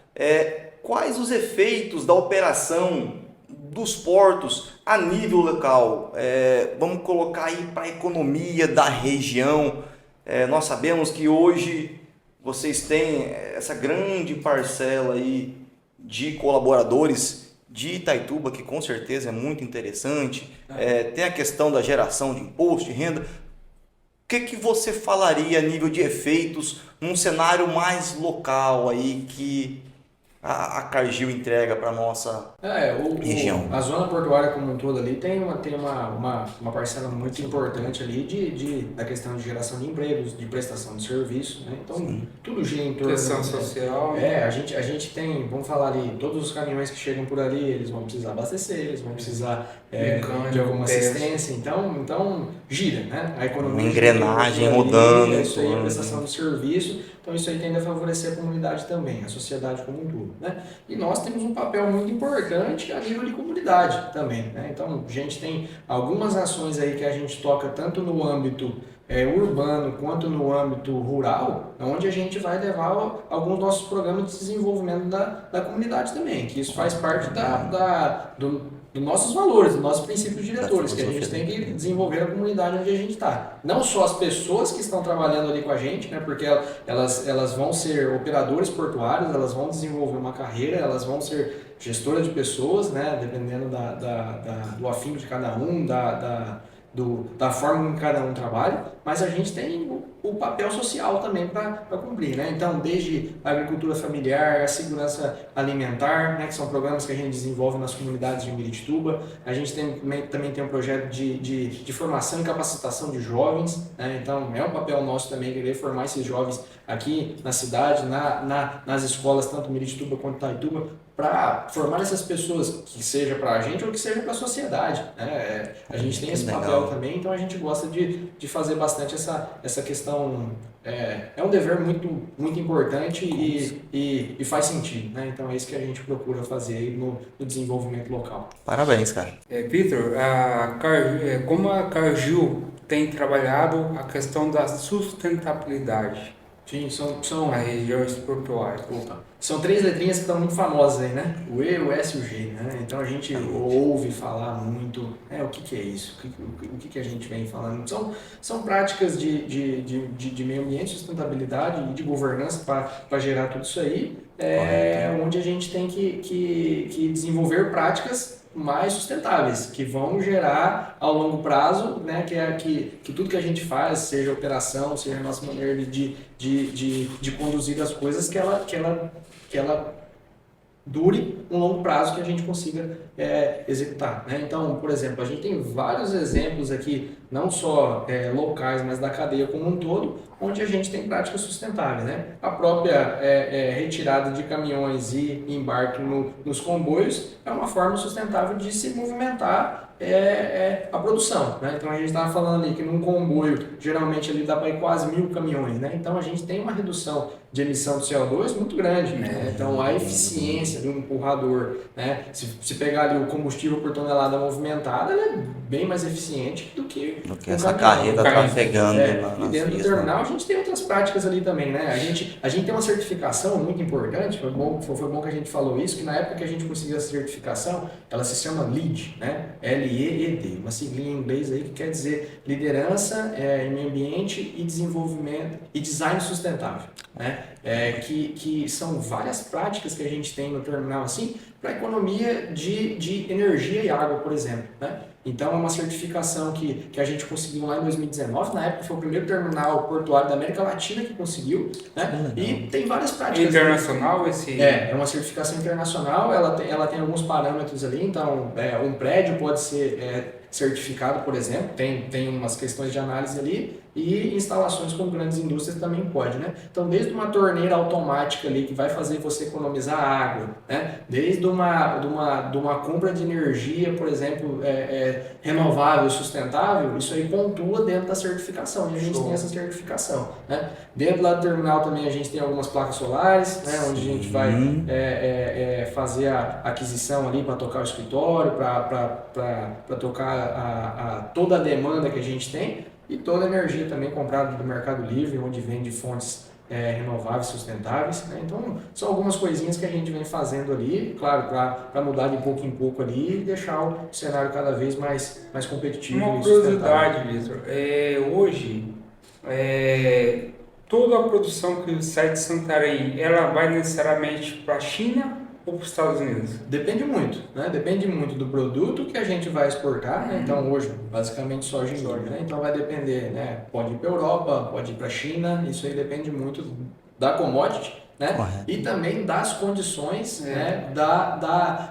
quais os efeitos da operação dos portos a nível local? Vamos colocar aí para a economia da região. Nós sabemos que hoje vocês têm essa grande parcela aí de colaboradores de Itaituba, que com certeza é muito interessante. Tem a questão da geração de imposto, de renda. O que você falaria a nível de efeitos num cenário mais local aí que a Cargill entrega para a nossa região? A zona portuária como um todo ali tem uma parcela muito importante ali da questão de geração de empregos, de prestação de serviço, né? Então, tudo gira em torno... Questão social. A gente tem, vamos falar ali, todos os caminhões que chegam por ali, eles vão precisar abastecer, eles vão precisar de alguma assistência, então gira, né? A economia... Uma engrenagem rodando. Isso aí, a prestação de serviço, então isso aí tende a favorecer a comunidade também, a sociedade como um todo, né? E nós temos um papel muito importante a nível de comunidade também, né? Então a gente tem algumas ações aí que a gente toca tanto no âmbito urbano quanto no âmbito rural, onde a gente vai levar alguns nossos programas de desenvolvimento da comunidade também, que isso faz parte dos nossos valores, dos nossos princípios diretores, que a gente tem que desenvolver a comunidade onde a gente está. Não só as pessoas que estão trabalhando ali com a gente, né, porque elas vão ser operadores portuários, elas vão desenvolver uma carreira, elas vão ser gestoras de pessoas, né, dependendo do afinco de cada um, da forma que cada um trabalha, mas a gente tem o papel social também para cumprir, né? Então, desde a agricultura familiar, a segurança alimentar, né, que são programas que a gente desenvolve nas comunidades de Miritituba, a gente também tem um projeto de formação e capacitação de jovens, né? Então, é um papel nosso também querer formar esses jovens aqui na cidade, nas escolas, tanto Miritituba quanto Itaituba, para formar essas pessoas, que seja para a gente ou que seja para a sociedade, né? A gente tem esse papel também, então a gente gosta de fazer bastante essa questão. É um dever muito, muito importante e faz sentido, né? Então é isso que a gente procura fazer aí no desenvolvimento local. Parabéns, cara. Vitor, como a Cargill tem trabalhado a questão da sustentabilidade? Sim, são as regiões portuárias. São 3 letrinhas que estão muito famosas aí, né? O E, o S e o G, né? Então a gente ouve falar muito, o que é isso? O que a gente vem falando? São práticas de meio ambiente, sustentabilidade e de governança para gerar tudo isso aí, onde a gente tem que desenvolver práticas mais sustentáveis, que vão gerar ao longo prazo, né, que tudo que a gente faz, seja operação, seja a nossa maneira de conduzir as coisas, que ela dure um longo prazo, que a gente consiga executar, né? Então, por exemplo, a gente tem vários exemplos aqui, não só locais, mas da cadeia como um todo, onde a gente tem práticas sustentáveis, né? A própria retirada de caminhões e embarque nos comboios é uma forma sustentável de se movimentar a produção, né? Então a gente estava falando ali que num comboio geralmente ali dá para ir quase 1000 caminhões, né? Então a gente tem uma redução de emissão de CO2 muito grande, né? Então a eficiência do empurrador, né? Se pegar ali o combustível por tonelada movimentada, ela é bem mais eficiente do que essa carreta trafegando. E dentro do terminal a gente tem outras práticas ali também, né? A gente tem uma certificação muito importante, foi bom que a gente falou isso, que na época que a gente conseguiu essa certificação, ela se chama LEED, né? LEED, uma siglinha em inglês aí que quer dizer liderança em meio ambiente e desenvolvimento e design sustentável, né? Que são várias práticas que a gente tem no terminal assim para economia de energia e água, por exemplo, né? Então é uma certificação que a gente conseguiu lá em 2019, na época foi o primeiro terminal portuário da América Latina que conseguiu, né? E tem várias práticas. Internacional É uma certificação internacional, ela tem alguns parâmetros ali, então um prédio pode ser certificado, por exemplo, tem umas questões de análise ali, e instalações com grandes indústrias também pode, né? Então, desde uma torneira automática ali que vai fazer você economizar água, né? Desde uma compra de energia, por exemplo, renovável, sustentável, isso aí pontua dentro da certificação, e a gente tem essa certificação, né? Dentro lá do terminal também a gente tem algumas placas solares, né? Onde a gente vai fazer a aquisição ali para tocar o escritório, para tocar toda a demanda que a gente tem, e toda a energia também comprada do Mercado Livre, onde vem de fontes renováveis, sustentáveis, né? Então, são algumas coisinhas que a gente vem fazendo ali, claro, para mudar de pouco em pouco ali e deixar o cenário cada vez mais competitivo. Uma curiosidade, Vitor, hoje, toda a produção que sai de Santarém, ela vai necessariamente para a China ou para os Estados Unidos? Depende muito, né? Depende muito do produto que a gente vai exportar, né? Então hoje, basicamente soja e soja, né? Então vai depender, né? Pode ir para a Europa, pode ir para a China, isso aí depende muito da commodity, né? E também das condições, né?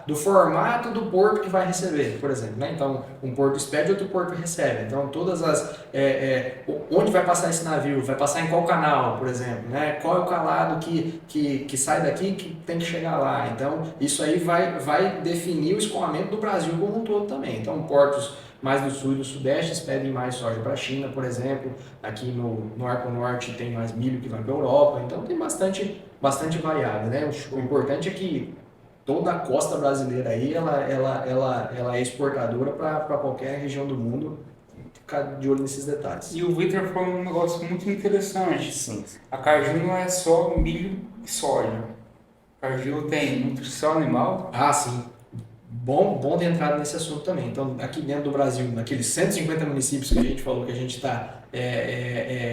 Do formato do porto que vai receber, por exemplo, né? Então um porto expede, outro porto recebe. Então todas onde vai passar esse navio, vai passar em qual canal, por exemplo, né? Qual é o calado que sai daqui que tem que chegar lá. Então isso aí vai definir o escoamento do Brasil como um todo também. Então portos mais do sul e do sudeste pedem mais soja para a China, por exemplo. Aqui no Arco Norte tem mais milho que vai para a Europa. Então tem bastante variável, né? O importante é que toda a costa brasileira aí ela é exportadora para qualquer região do mundo ficar de olho nesses detalhes. E o Vitor falou um negócio muito interessante. Sim. A Cargill não é só milho e soja. A Cargill tem nutrição animal. Ah, sim. Bom ter entrado nesse assunto também. Então, aqui dentro do Brasil, naqueles 150 municípios que a gente falou que a gente está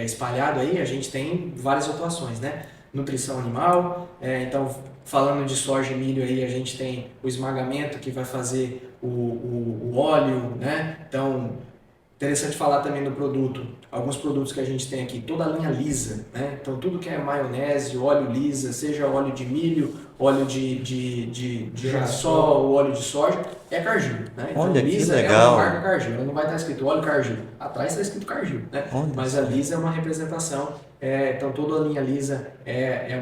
espalhado aí, a gente tem várias atuações, né? Nutrição animal, então falando de soja e milho aí, a gente tem o esmagamento que vai fazer o óleo, né? Então, interessante falar também do produto, alguns produtos que a gente tem aqui, toda a linha lisa, né? Então tudo que é maionese, óleo lisa, seja óleo de milho, óleo de girassol, óleo de soja, é Cargill, né? Então Olha, lisa que é legal. uma marca Cargill, ela não vai estar escrito óleo Cargill, atrás está escrito Cargill, né? Olha Mas a lisa é uma representação, então toda a linha lisa é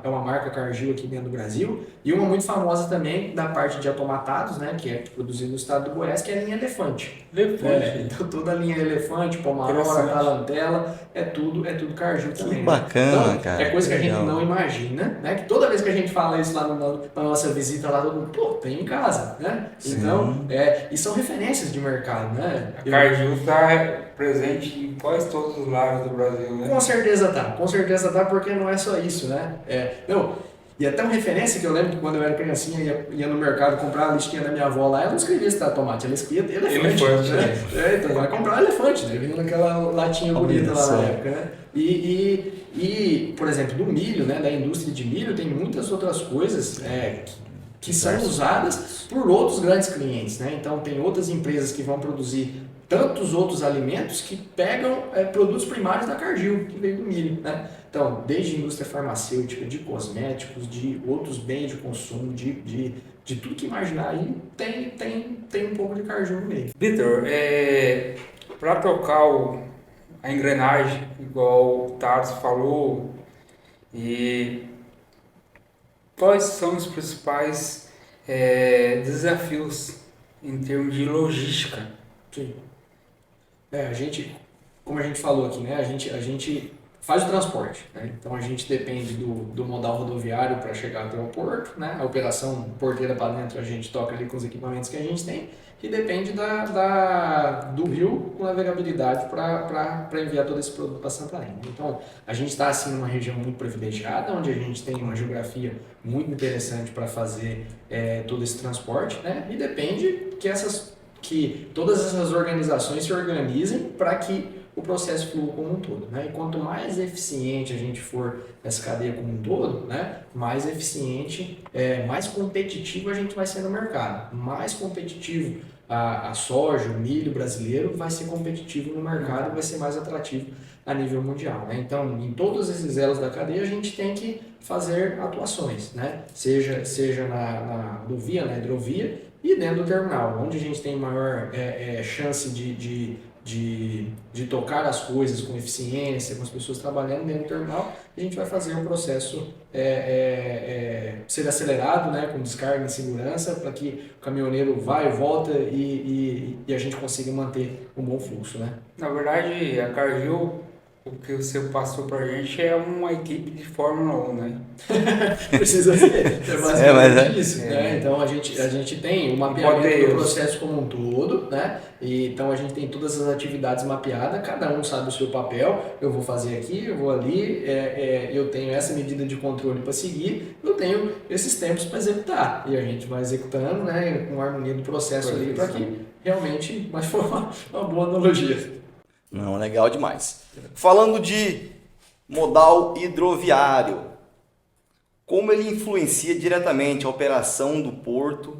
uma marca Cargill aqui dentro do Brasil, e uma muito famosa também da parte de automatados, né? Que é produzida no estado do Goiás, que é a linha Elefante. Então toda a linha Elefante, Pomarora, Tarantela, é tudo Cargill também. Que bacana, então, cara. É coisa que a gente legal. não imagina, né? Que toda vez que a gente fala isso lá na nossa visita lá, todo mundo, pô, tem em casa, né? Sim. Então, e são referências de mercado, né? A Cargill está presente em quase todos os lados do Brasil, né? Com certeza tá, porque não é só isso, né? E até uma referência que eu lembro que quando eu era criancinha, ia no mercado comprar a listinha da minha avó lá, ela não escrevia se tá tomate, ela escrevia elefante. Né? Então vai comprar elefante, né? Vindo naquela latinha bonita lá na época, né? E, por exemplo, do milho, né? Da indústria de milho, tem muitas outras coisas que são usadas por outros grandes clientes, né? Então tem outras empresas que vão produzir tantos outros alimentos que pegam produtos primários da Cargill, que veio do milho, né? Então, desde indústria farmacêutica, de cosméticos, de outros bens de consumo, de tudo que imaginar aí, tem um pouco de Cargill no meio. Vitor, para tocar a engrenagem, igual o Tarso falou, e quais são os principais desafios em termos de logística? Sim. Como a gente falou aqui, né? A gente faz o transporte, né? Então a gente depende do modal rodoviário para chegar até o porto, né? A operação porteira para dentro a gente toca ali com os equipamentos que a gente tem e depende do rio com navegabilidade para enviar todo esse produto para Santarém. Então a gente está assim numa região muito privilegiada, onde a gente tem uma geografia muito interessante para fazer todo esse transporte, né? E depende que todas essas organizações se organizem para que o processo flua como um todo, né? E quanto mais eficiente a gente for nessa cadeia como um todo, né? Mais eficiente, mais competitivo a gente vai ser no mercado. Mais competitivo a soja, o milho brasileiro vai ser competitivo no mercado e vai ser mais atrativo a nível mundial, né? Então, em todos esses elos da cadeia a gente tem que fazer atuações, né? Seja na rodovia, na hidrovia e dentro do terminal, onde a gente tem maior chance de tocar as coisas com eficiência, com as pessoas trabalhando dentro do terminal, a gente vai fazer um processo ser acelerado, né, com descarga em segurança, para que o caminhoneiro vá e volta e a gente consiga manter um bom fluxo, né? Na verdade, a Cargill, o que você passou pra gente é uma equipe de Fórmula 1, né? Precisa ser, basicamente isso, né? Então a gente tem um mapeamento do processo como um todo, né? E então a gente tem todas as atividades mapeadas, cada um sabe o seu papel, eu vou fazer aqui, eu vou ali, eu tenho essa medida de controle para seguir, eu tenho esses tempos para executar, e a gente vai executando, né, com a harmonia do processo ali, para que realmente, mas foi uma boa analogia. Não, legal demais. Falando de modal hidroviário, como ele influencia diretamente a operação do porto,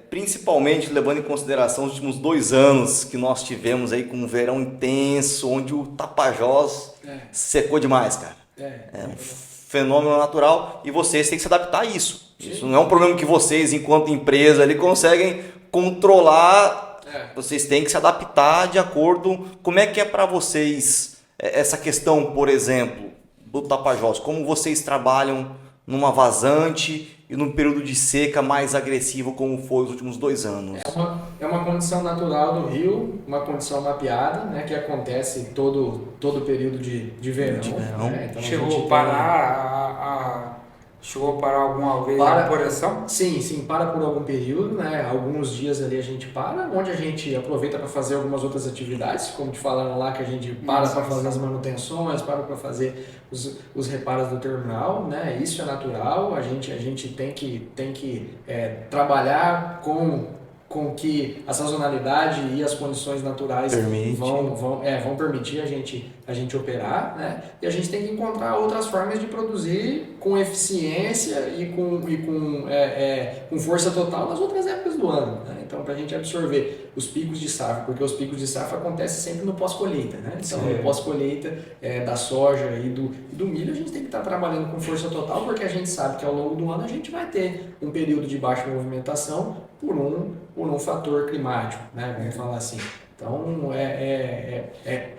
principalmente levando em consideração os últimos 2 anos que nós tivemos aí com um verão intenso, onde o Tapajós secou demais, cara. É um fenômeno natural e vocês têm que se adaptar a isso. Sim. Isso não é um problema que vocês, enquanto empresa, ali, conseguem controlar. Vocês têm que se adaptar de acordo. Como é que é para vocês essa questão, por exemplo, do Tapajós? Como vocês trabalham numa vazante e num período de seca mais agressivo, como foi os últimos 2 anos? É uma condição natural do rio, uma condição mapeada, né, que acontece todo o período de verão. Então chegou a parar Chegou a parar alguma vez a operação? Sim, para por algum período, né? Alguns dias ali a gente para, onde a gente aproveita para fazer algumas outras atividades, como te falaram lá, que a gente para fazer as manutenções, para fazer os reparos do terminal, né? Isso é natural, a gente tem que trabalhar com que a sazonalidade e as condições naturais vão permitir a gente operar, né? E a gente tem que encontrar outras formas de produzir com eficiência e com força total nas outras épocas do ano, né? Então, para a gente absorver os picos de safra, porque os picos de safra acontecem sempre no pós-colheita, né? Então, no pós-colheita da soja e do milho, a gente tem que estar trabalhando com força total, porque a gente sabe que ao longo do ano a gente vai ter um período de baixa movimentação por um fator climático, né? Vamos falar assim. Então, é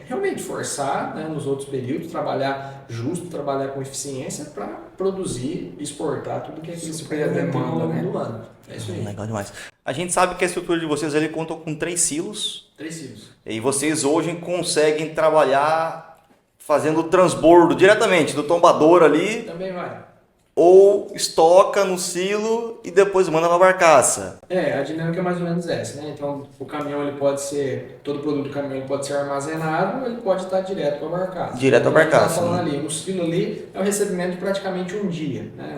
realmente forçar, né, nos outros períodos, trabalhar justo, trabalhar com eficiência para produzir e exportar tudo que é aquilo que a demanda, né? do ano. É isso aí. Legal demais. A gente sabe que a estrutura de vocês ali conta com 3 silos. 3 silos. E vocês hoje conseguem trabalhar fazendo o transbordo diretamente do tombador ali. Também vai. Ou estoca no silo e depois manda para a barcaça. A dinâmica é mais ou menos essa, né? Então, o caminhão, todo produto do caminhão pode ser armazenado, ele pode estar direto para a barcaça. Direto para a barcaça. Então, ali, no silo ali, é o recebimento de praticamente um dia, né?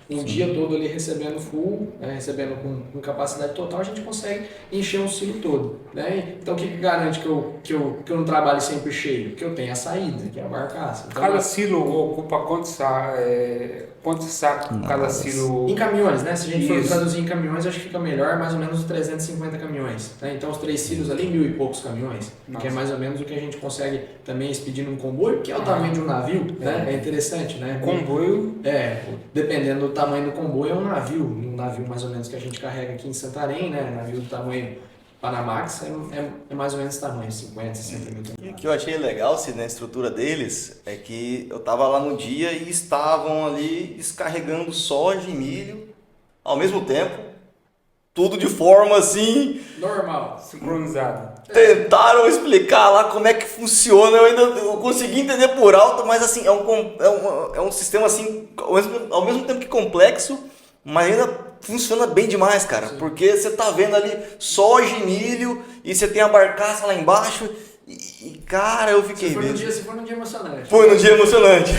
Um dia todo ali recebendo full, né? Recebendo com capacidade total, a gente consegue encher um silo todo, né? Então, o que garante que eu não trabalhe sempre cheio? Que eu tenha a saída, que é a barcaça. Então, cada silo ocupa quantos sacos cada silo? Em caminhões, né? Se a gente for traduzir em caminhões, acho que fica melhor, mais ou menos 350 caminhões. Né? Então, os 3 silos ali, 1.000 e poucos caminhões, que é mais ou menos o que a gente consegue também expedir num comboio, que é o tamanho de um navio, né? É interessante, né? Comboio? Dependendo do tamanho do comboio, é um navio mais ou menos que a gente carrega aqui em Santarém, né? Navio do tamanho Panamax é mais ou menos esse tamanho, 50, 60 mil toneladas. E o que eu achei legal na estrutura deles é que eu estava lá no dia e estavam ali descarregando soja e milho ao mesmo tempo, tudo de forma assim... normal. Sincronizado. Tentaram explicar lá como é que funciona, eu consegui entender por alto, mas assim, é um sistema assim, ao mesmo tempo que complexo, mas ainda funciona bem demais, cara. Sim. Porque você tá vendo ali soja e milho e você tem a barcaça lá embaixo e cara, eu fiquei... Se for num dia emocionante. Foi num dia emocionante.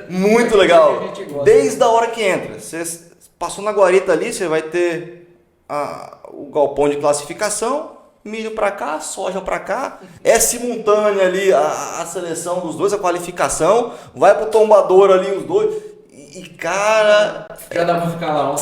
Muito legal. Desde a hora que entra, você passou na guarita ali, você vai ter o galpão de classificação, milho para cá, soja para cá, é simultânea ali a seleção dos dois, a qualificação, vai pro tombador ali os dois... E cara... já dá pra ficar lá.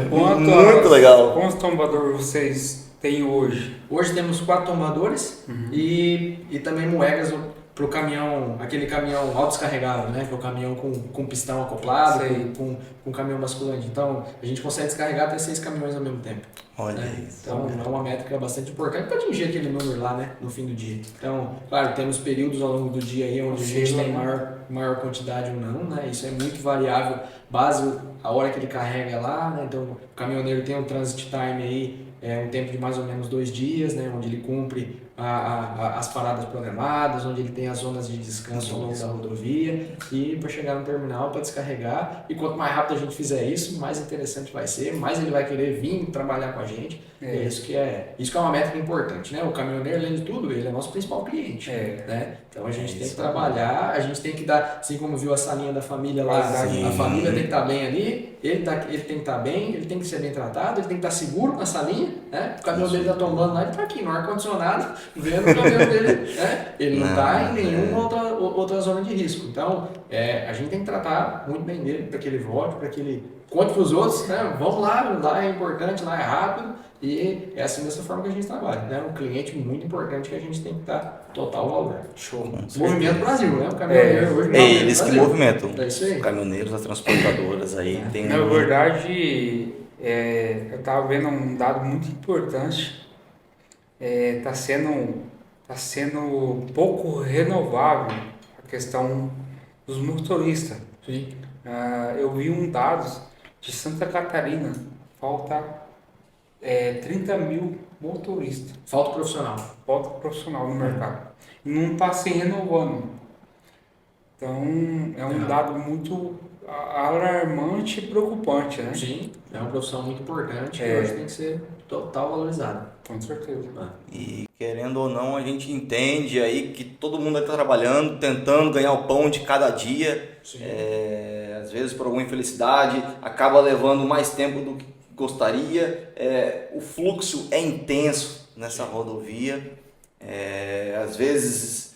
Muito legal. Quantos tombadores vocês têm hoje? Hoje temos 4 tombadores e também moedas pro caminhão, aquele caminhão autodescarregável, né? Que é o caminhão com pistão acoplado, com caminhão basculante. Então, a gente consegue descarregar até 6 caminhões ao mesmo tempo. Olha isso. Então, é uma métrica bastante importante para atingir aquele número lá, né? No fim do dia. Então, claro, temos períodos ao longo do dia aí onde a gente tem maior quantidade ou não, né? Isso é muito variável, base a hora que ele carrega lá, né? Então, o caminhoneiro tem um transit time aí, um tempo de mais ou menos 2 dias, né? Onde ele cumpre as paradas programadas, onde ele tem as zonas de descanso ao longo da rodovia e para chegar no terminal para descarregar. E quanto mais rápido a gente fizer isso, mais interessante vai ser, mais ele vai querer vir trabalhar com a gente. Isso que é uma métrica importante, né? O caminhoneiro, além de tudo, ele é nosso principal cliente, né? Então a gente tem que trabalhar, a gente tem que dar, assim como viu a salinha da família lá, a família tem que estar bem ali, ele tem que estar bem, ele tem que ser bem tratado, ele tem que estar seguro na salinha, né? O caminhão dele está tombando lá, ele está aqui no ar-condicionado, vendo o caminhão dele, né? Ele não está em nenhuma outra zona de risco. Então, a gente tem que tratar muito bem dele para que ele volte, para que ele conte para os outros, né? Vamos lá é importante, lá é rápido. E é assim dessa forma que a gente trabalha, né? Um cliente muito importante que a gente tem que dar total valor. Show. Movimento Brasil, né? O caminhoneiro hoje eles que movimentam. É isso aí. Os caminhoneiros, as transportadoras aí. Tem Na verdade, eu estava vendo um dado muito importante. Tá sendo pouco renovável a questão dos motoristas. Sim. Eu vi um dado de Santa Catarina, falta 30 mil motoristas. Falta profissional no mercado. E não está se renovando. Então, é um dado muito alarmante e preocupante, né? Sim, é uma profissão muito importante e hoje tem que ser total valorizada. Com certeza. E querendo ou não, a gente entende aí que todo mundo está trabalhando, tentando ganhar o pão de cada dia. Às vezes por alguma infelicidade acaba levando mais tempo do que gostaria. O fluxo é intenso nessa rodovia. Às vezes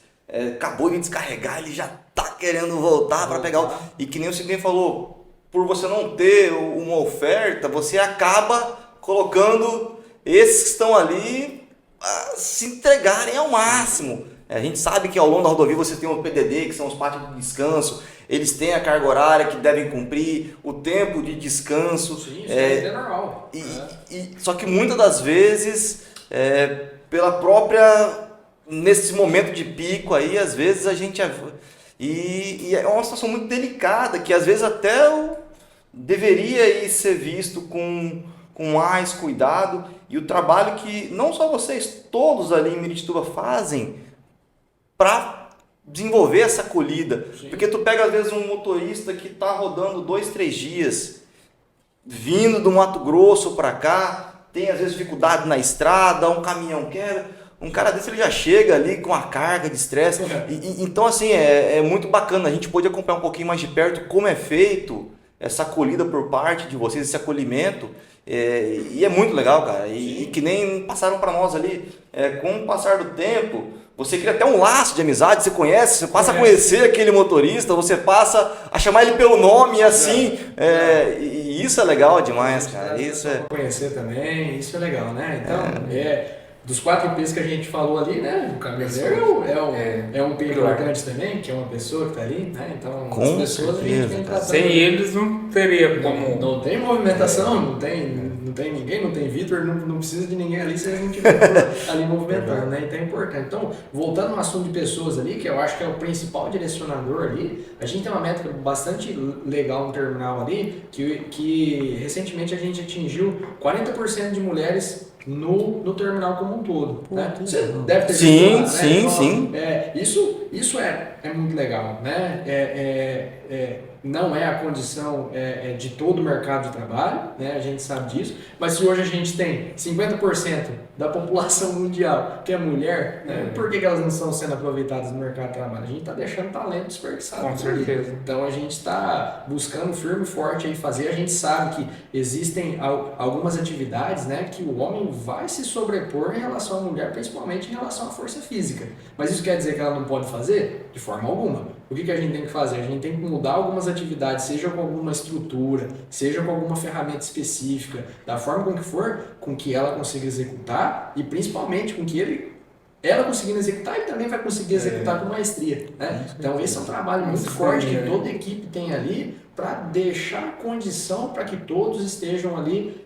acabou de descarregar, ele já está querendo voltar para pegar e que nem o Sidney falou, por você não ter uma oferta, você acaba colocando esses que estão ali a se entregarem ao máximo. A gente sabe que ao longo da rodovia você tem o PDD, que são os pátios de descanso, eles têm a carga horária que devem cumprir, o tempo de descanso. Sim, isso é normal. Só que muitas das vezes, pela própria, nesse momento de pico aí, às vezes a gente... E é uma situação muito delicada, que às vezes até deveria ser visto com mais cuidado, e o trabalho que não só vocês, todos ali em Miritituba fazem para desenvolver essa acolhida. Sim. Porque tu pega às vezes um motorista que está rodando 2, 3 dias, vindo do Mato Grosso para cá, tem às vezes dificuldade na estrada, um caminhão quebra, um cara desse ele já chega ali com a carga de estresse. Então assim, é muito bacana, a gente pôde acompanhar um pouquinho mais de perto como é feito essa acolhida por parte de vocês, esse acolhimento, e é muito legal, cara, e que nem passaram para nós ali, com o passar do tempo, você cria até um laço de amizade, você conhece, você passa a conhecer aquele motorista, você passa a chamar ele pelo nome, e assim, e isso é legal demais, cara, isso é... Conhecer também, isso é legal, né, então, dos 4 P's que a gente falou ali, né? O caminhoneiro é um P importante também, que é uma pessoa que está ali, né? Então, as pessoas a gente tem tratando. Sem eles não teria como. Não tem movimentação, não tem ninguém, não tem Vitor, não precisa de ninguém ali se a gente estiver ali movimentando, né? Então é importante. Então, voltando no assunto de pessoas ali, que eu acho que é o principal direcionador ali, a gente tem uma métrica bastante legal no terminal ali, que recentemente a gente atingiu 40% de mulheres no terminal como um todo. Né? Você deve ter visto, sim. Isso é muito legal, né? Não é a condição de todo o mercado de trabalho, né? A gente sabe disso, mas se hoje a gente tem 50% da população mundial que é mulher, né? Por que elas não estão sendo aproveitadas no mercado de trabalho? A gente está deixando talento desperdiçado. Com certeza. Então a gente está buscando firme e forte aí fazer. A gente sabe que existem algumas atividades, né, que o homem vai se sobrepor em relação à mulher, principalmente em relação à força física. Mas isso quer dizer que ela não pode fazer? De forma alguma. O que a gente tem que fazer? A gente tem que mudar algumas atividades, seja com alguma estrutura, seja com alguma ferramenta específica, da forma com que for, com que ela consiga executar e principalmente com que ela conseguindo executar e também vai conseguir executar com maestria. Né? Então esse é um trabalho muito forte que toda equipe tem ali para deixar condição para que todos estejam ali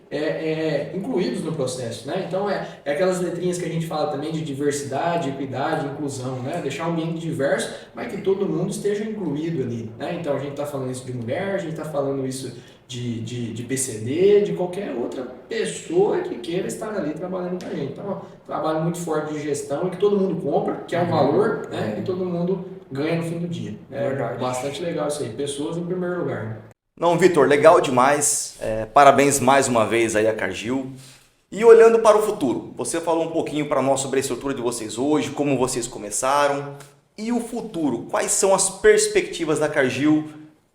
incluídos no processo. Né? Então é aquelas letrinhas que a gente fala também de diversidade, equidade, inclusão, né? Deixar um ambiente diverso, mas que todo mundo esteja incluído ali. Né? Então a gente está falando isso de mulher, a gente está falando isso de PCD, de qualquer outra pessoa que queira estar ali trabalhando com a gente. Então, trabalho muito forte de gestão e que todo mundo compra, que é um valor, né? E todo mundo ganha no fim do dia. É bastante legal isso aí. Pessoas em primeiro lugar. Não, Vitor, legal demais. Parabéns mais uma vez aí a Cargill. E olhando para o futuro, você falou um pouquinho para nós sobre a estrutura de vocês hoje, como vocês começaram. E o futuro, quais são as perspectivas da Cargill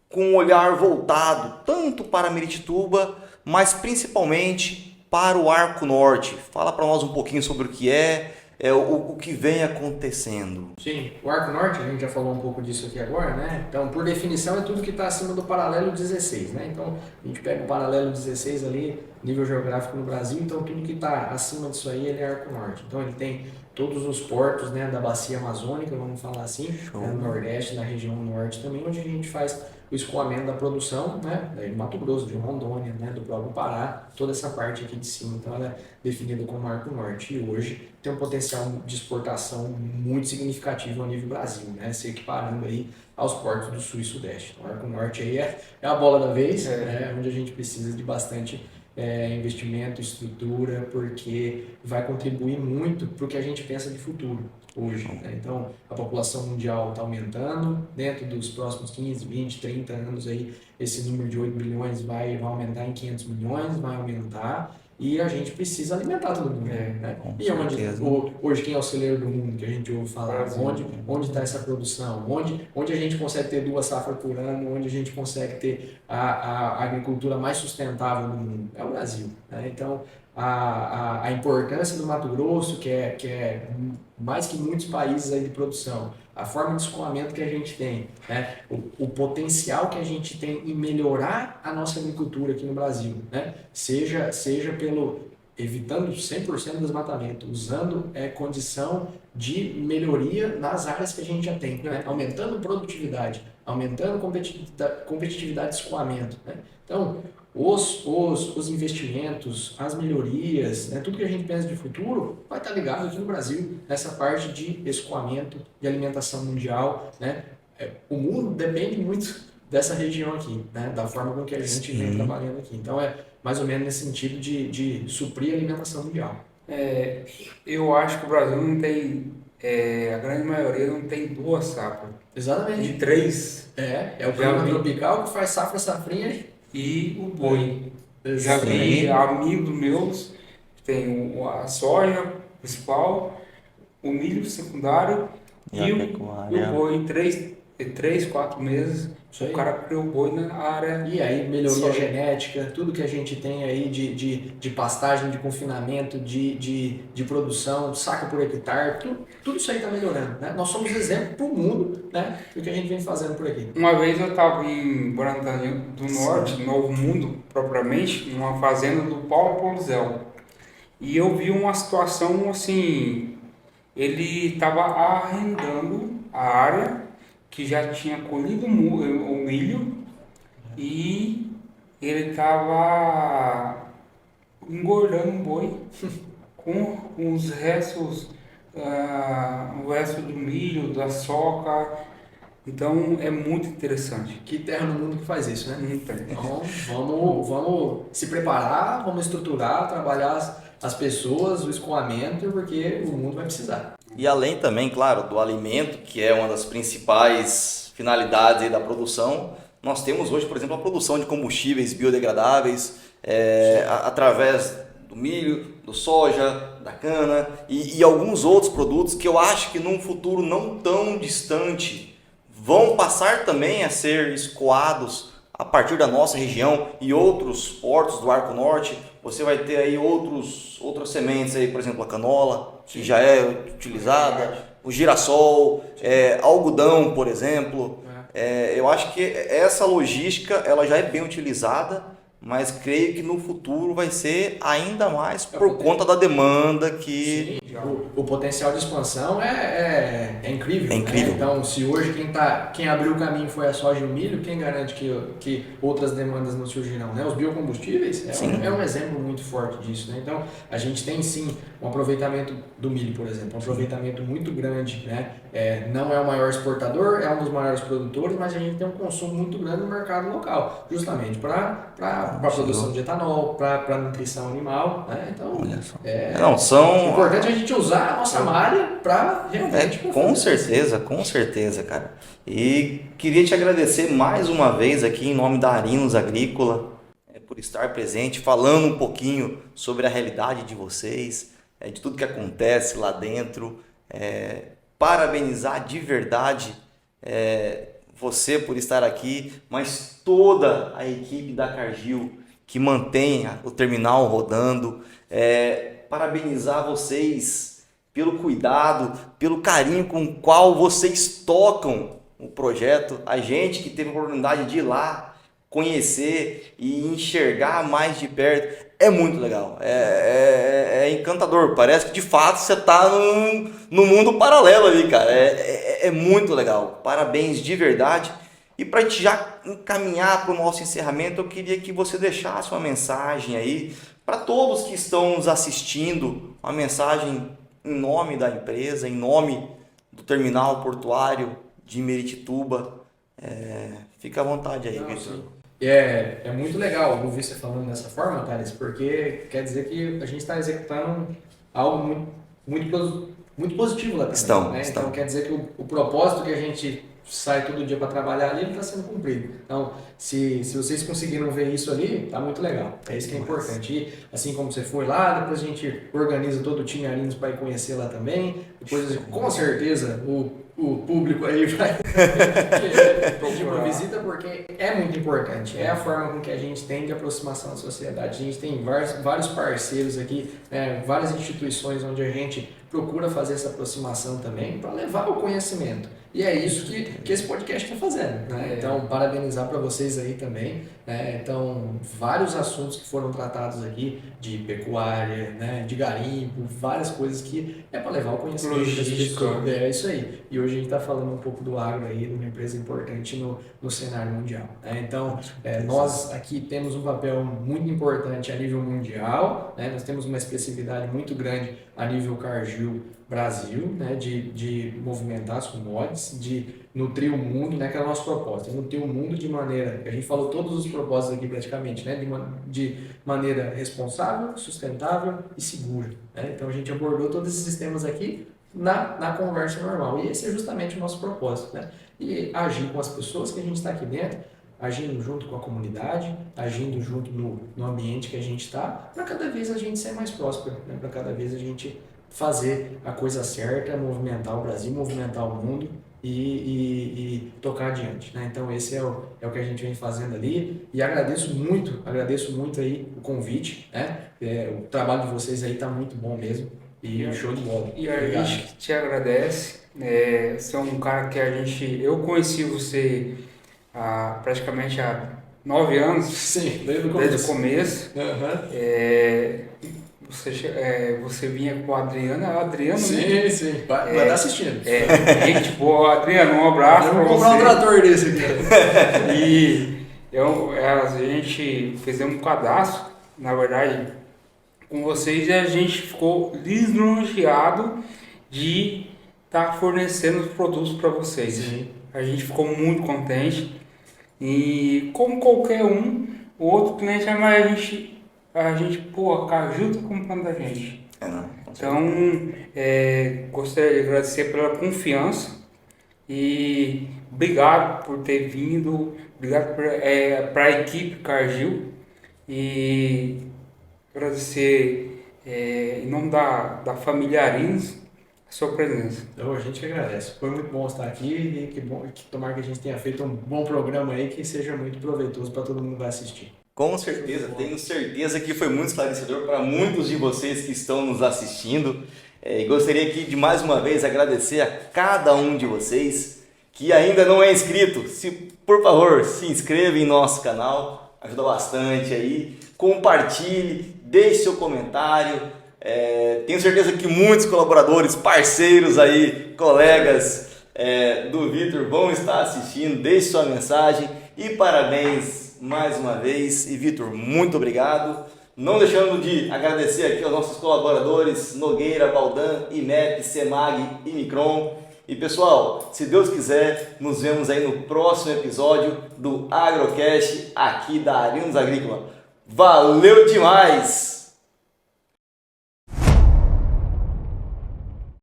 com um olhar voltado tanto para Miritituba, mas principalmente para o Arco Norte? Fala para nós um pouquinho sobre o que o que vem acontecendo. Sim, o Arco Norte, a gente já falou um pouco disso aqui agora, né? Então, por definição, é tudo que está acima do paralelo 16, né? Então, a gente pega o paralelo 16 ali, nível geográfico no Brasil, então tudo que está acima disso aí, ele é Arco Norte. Então, ele tem todos os portos, né, da bacia amazônica, vamos falar assim, no Nordeste, na região Norte também, onde a gente faz o escoamento da produção, né, do Mato Grosso, de Rondônia, né, do próprio Pará, toda essa parte aqui de cima, então ela é definida como Arco Norte e hoje tem um potencial de exportação muito significativo ao nível Brasil, né, se equiparando aí aos portos do Sul e Sudeste. Então, o Arco Norte aí é a bola da vez, né, onde a gente precisa de bastante investimento, estrutura, porque vai contribuir muito para o que a gente pensa de futuro hoje, né? Então, a população mundial está aumentando, dentro dos próximos 15, 20, 30 anos aí, esse número de 8 bilhões vai aumentar em 500 milhões, vai aumentar, e a gente precisa alimentar todo mundo, né? E hoje quem é o celeiro do mundo, que a gente ouve falar, onde está essa produção, onde a gente consegue ter 2 safras por ano, onde a gente consegue ter a agricultura mais sustentável do mundo, é o Brasil, né? Então, a importância do Mato Grosso, que é mais que muitos países aí de produção, a forma de escoamento que a gente tem, né? O potencial que a gente tem em melhorar a nossa agricultura aqui no Brasil, né? Seja evitando 100% do desmatamento, usando condição de melhoria nas áreas que a gente já tem, né? Aumentando produtividade, aumentando competitividade de escoamento, né? Então, os investimentos, as melhorias, né, tudo que a gente pensa de futuro vai estar ligado aqui no Brasil, nessa parte de escoamento, de alimentação mundial, né? O mundo depende muito dessa região aqui, né, da forma com que a gente vem trabalhando aqui. Então, é mais ou menos nesse sentido de suprir a alimentação mundial. Eu acho que o Brasil não tem, a grande maioria não tem 2 safras. Exatamente. De 3. É o clima tropical que faz safrinha e o boi. Já vi amigos meus que tem a soja principal, o milho secundário e o boi em 3, 4 meses. O cara criou o boi na área. E aí, melhoria genética, tudo que a gente tem aí de pastagem, de confinamento, de produção, saca por hectare, tudo isso aí está melhorando, né? Nós somos exemplo para o mundo, né, do que a gente vem fazendo por aqui. Uma vez eu estava em Brantânia do Norte, Novo Mundo, propriamente, numa fazenda do Paulo Polizel. E eu vi uma situação assim, ele estava arrendando a área que já tinha colhido o milho e ele estava engordando um boi com os restos, o resto do milho, da soca. Então é muito interessante. Que terra no mundo que faz isso, né? Então vamos se preparar, vamos estruturar, trabalhar as pessoas, o escoamento, porque o mundo vai precisar. E além também, claro, do alimento, que é uma das principais finalidades aí da produção, nós temos hoje, por exemplo, a produção de combustíveis biodegradáveis através do milho, do soja, da cana e alguns outros produtos que eu acho que num futuro não tão distante vão passar também a ser escoados a partir da nossa região e outros portos do Arco Norte. Você vai ter aí outras sementes, aí, por exemplo, a canola, que já é utilizada, o girassol, algodão, por exemplo. Eu acho que essa logística ela já é bem utilizada, mas creio que no futuro vai ser ainda mais por conta da demanda que... Sim, o potencial de expansão é incrível. É incrível. Né? Então, se hoje quem abriu o caminho foi a soja e o milho, quem garante que outras demandas não surgirão? Né? Os biocombustíveis é um exemplo muito forte disso. Né? Então, a gente tem sim um aproveitamento do milho, por exemplo, um aproveitamento muito grande. Né? Não é o maior exportador, é um dos maiores produtores, mas a gente tem um consumo muito grande no mercado local, justamente para a produção de etanol, para a nutrição animal, né? Então, é importante a gente usar a nossa malha para realmente... Com certeza, cara. E queria te agradecer mais uma vez aqui em nome da Arinos Agrícola, por estar presente, falando um pouquinho sobre a realidade de vocês, de tudo que acontece lá dentro. Parabenizar de verdade você por estar aqui, mas toda a equipe da Cargill que mantém o terminal rodando. Parabenizar vocês pelo cuidado, pelo carinho com o qual vocês tocam o projeto. A gente que teve a oportunidade de ir lá, conhecer e enxergar mais de perto, é muito legal, é encantador, parece que de fato você está num mundo paralelo ali, cara, é muito legal, parabéns de verdade. E para a gente já encaminhar para o nosso encerramento, eu queria que você deixasse uma mensagem aí para todos que estão nos assistindo, uma mensagem em nome da empresa, em nome do terminal portuário de Meritituba. Fica à vontade aí, Vitor. É muito legal ouvir você falando dessa forma, Thales, porque quer dizer que a gente está executando algo muito positivo lá também. Né? Então quer dizer que o propósito que a gente sai todo dia para trabalhar ali, ele está sendo cumprido. Então, se vocês conseguiram ver isso ali, tá muito legal. É isso que é importante. E assim como você foi lá, depois a gente organiza todo o time Arinos para ir conhecer lá também. Depois, com certeza, o público aí vai pedir uma visita, porque é muito importante. É a forma com que a gente tem de aproximação da sociedade. A gente tem vários parceiros aqui, né, várias instituições onde a gente procura fazer essa aproximação também para levar o conhecimento. E é isso que esse podcast está fazendo. Né? Então, parabenizar para vocês aí também. Né? Então, vários assuntos que foram tratados aqui, de pecuária, né? De garimpo, várias coisas que é para levar o conhecimento das pessoas. É isso aí. E hoje a gente está falando um pouco do agro aí, de uma empresa importante no cenário mundial. Né? Então, nós aqui temos um papel muito importante a nível mundial. Né? Nós temos uma especificidade muito grande a nível Cargill Brasil, né, de movimentar as commodities, de nutrir o mundo, né, que é o nosso propósito, nutrir o mundo de maneira, a gente falou todos os propósitos aqui praticamente, né, de maneira responsável, sustentável e segura. Né? Então a gente abordou todos esses temas aqui na conversa normal, e esse é justamente o nosso propósito, né? E agir com as pessoas que a gente está aqui dentro, agindo junto com a comunidade, agindo junto no ambiente que a gente está, para cada vez a gente ser mais próspero, né? Para cada vez a gente fazer a coisa certa, movimentar o Brasil, movimentar o mundo e tocar adiante. Né? Então esse é o que a gente vem fazendo ali, e agradeço muito aí o convite. Né? O trabalho de vocês aí está muito bom mesmo, e show de bola. E a gente te agradece. Você é um cara que eu conheci você praticamente há 9 anos. Sim, desde o começo. Uhum. Você vinha com o Adriano, Sim, né? sim, vai estar assistindo. Gente boa, Adriano, um abraço para você. Vou comprar um trator desse aqui. E a gente fez um cadastro, na verdade, com vocês, e a gente ficou lisonjeado de estar fornecendo os produtos para vocês. Sim. A gente ficou muito contente, e como qualquer o outro cliente, mas a gente, pô, a Cargill tá comprando da gente. Então, gostaria de agradecer pela confiança e obrigado por ter vindo, obrigado para a equipe Cargill, e agradecer em nome da família Arinos a sua presença. Então, a gente que agradece. Foi muito bom estar aqui, e que bom, tomara que a gente tenha feito um bom programa aí, que seja muito proveitoso para todo mundo que vai assistir. Com certeza, tenho certeza que foi muito esclarecedor para muitos de vocês que estão nos assistindo. E gostaria aqui de mais uma vez agradecer a cada um de vocês que ainda não é inscrito. Por favor, se inscreva em nosso canal, ajuda bastante aí. Compartilhe, deixe seu comentário. Tenho certeza que muitos colaboradores, parceiros aí, colegas do Vitor vão estar assistindo. Deixe sua mensagem e parabéns mais uma vez. E Vitor, muito obrigado. Não deixando de agradecer aqui aos nossos colaboradores Nogueira, Baldan, INEP, Semag e Micron. E pessoal, se Deus quiser, nos vemos aí no próximo episódio do Agrocast aqui da Arinos Agrícola. Valeu demais!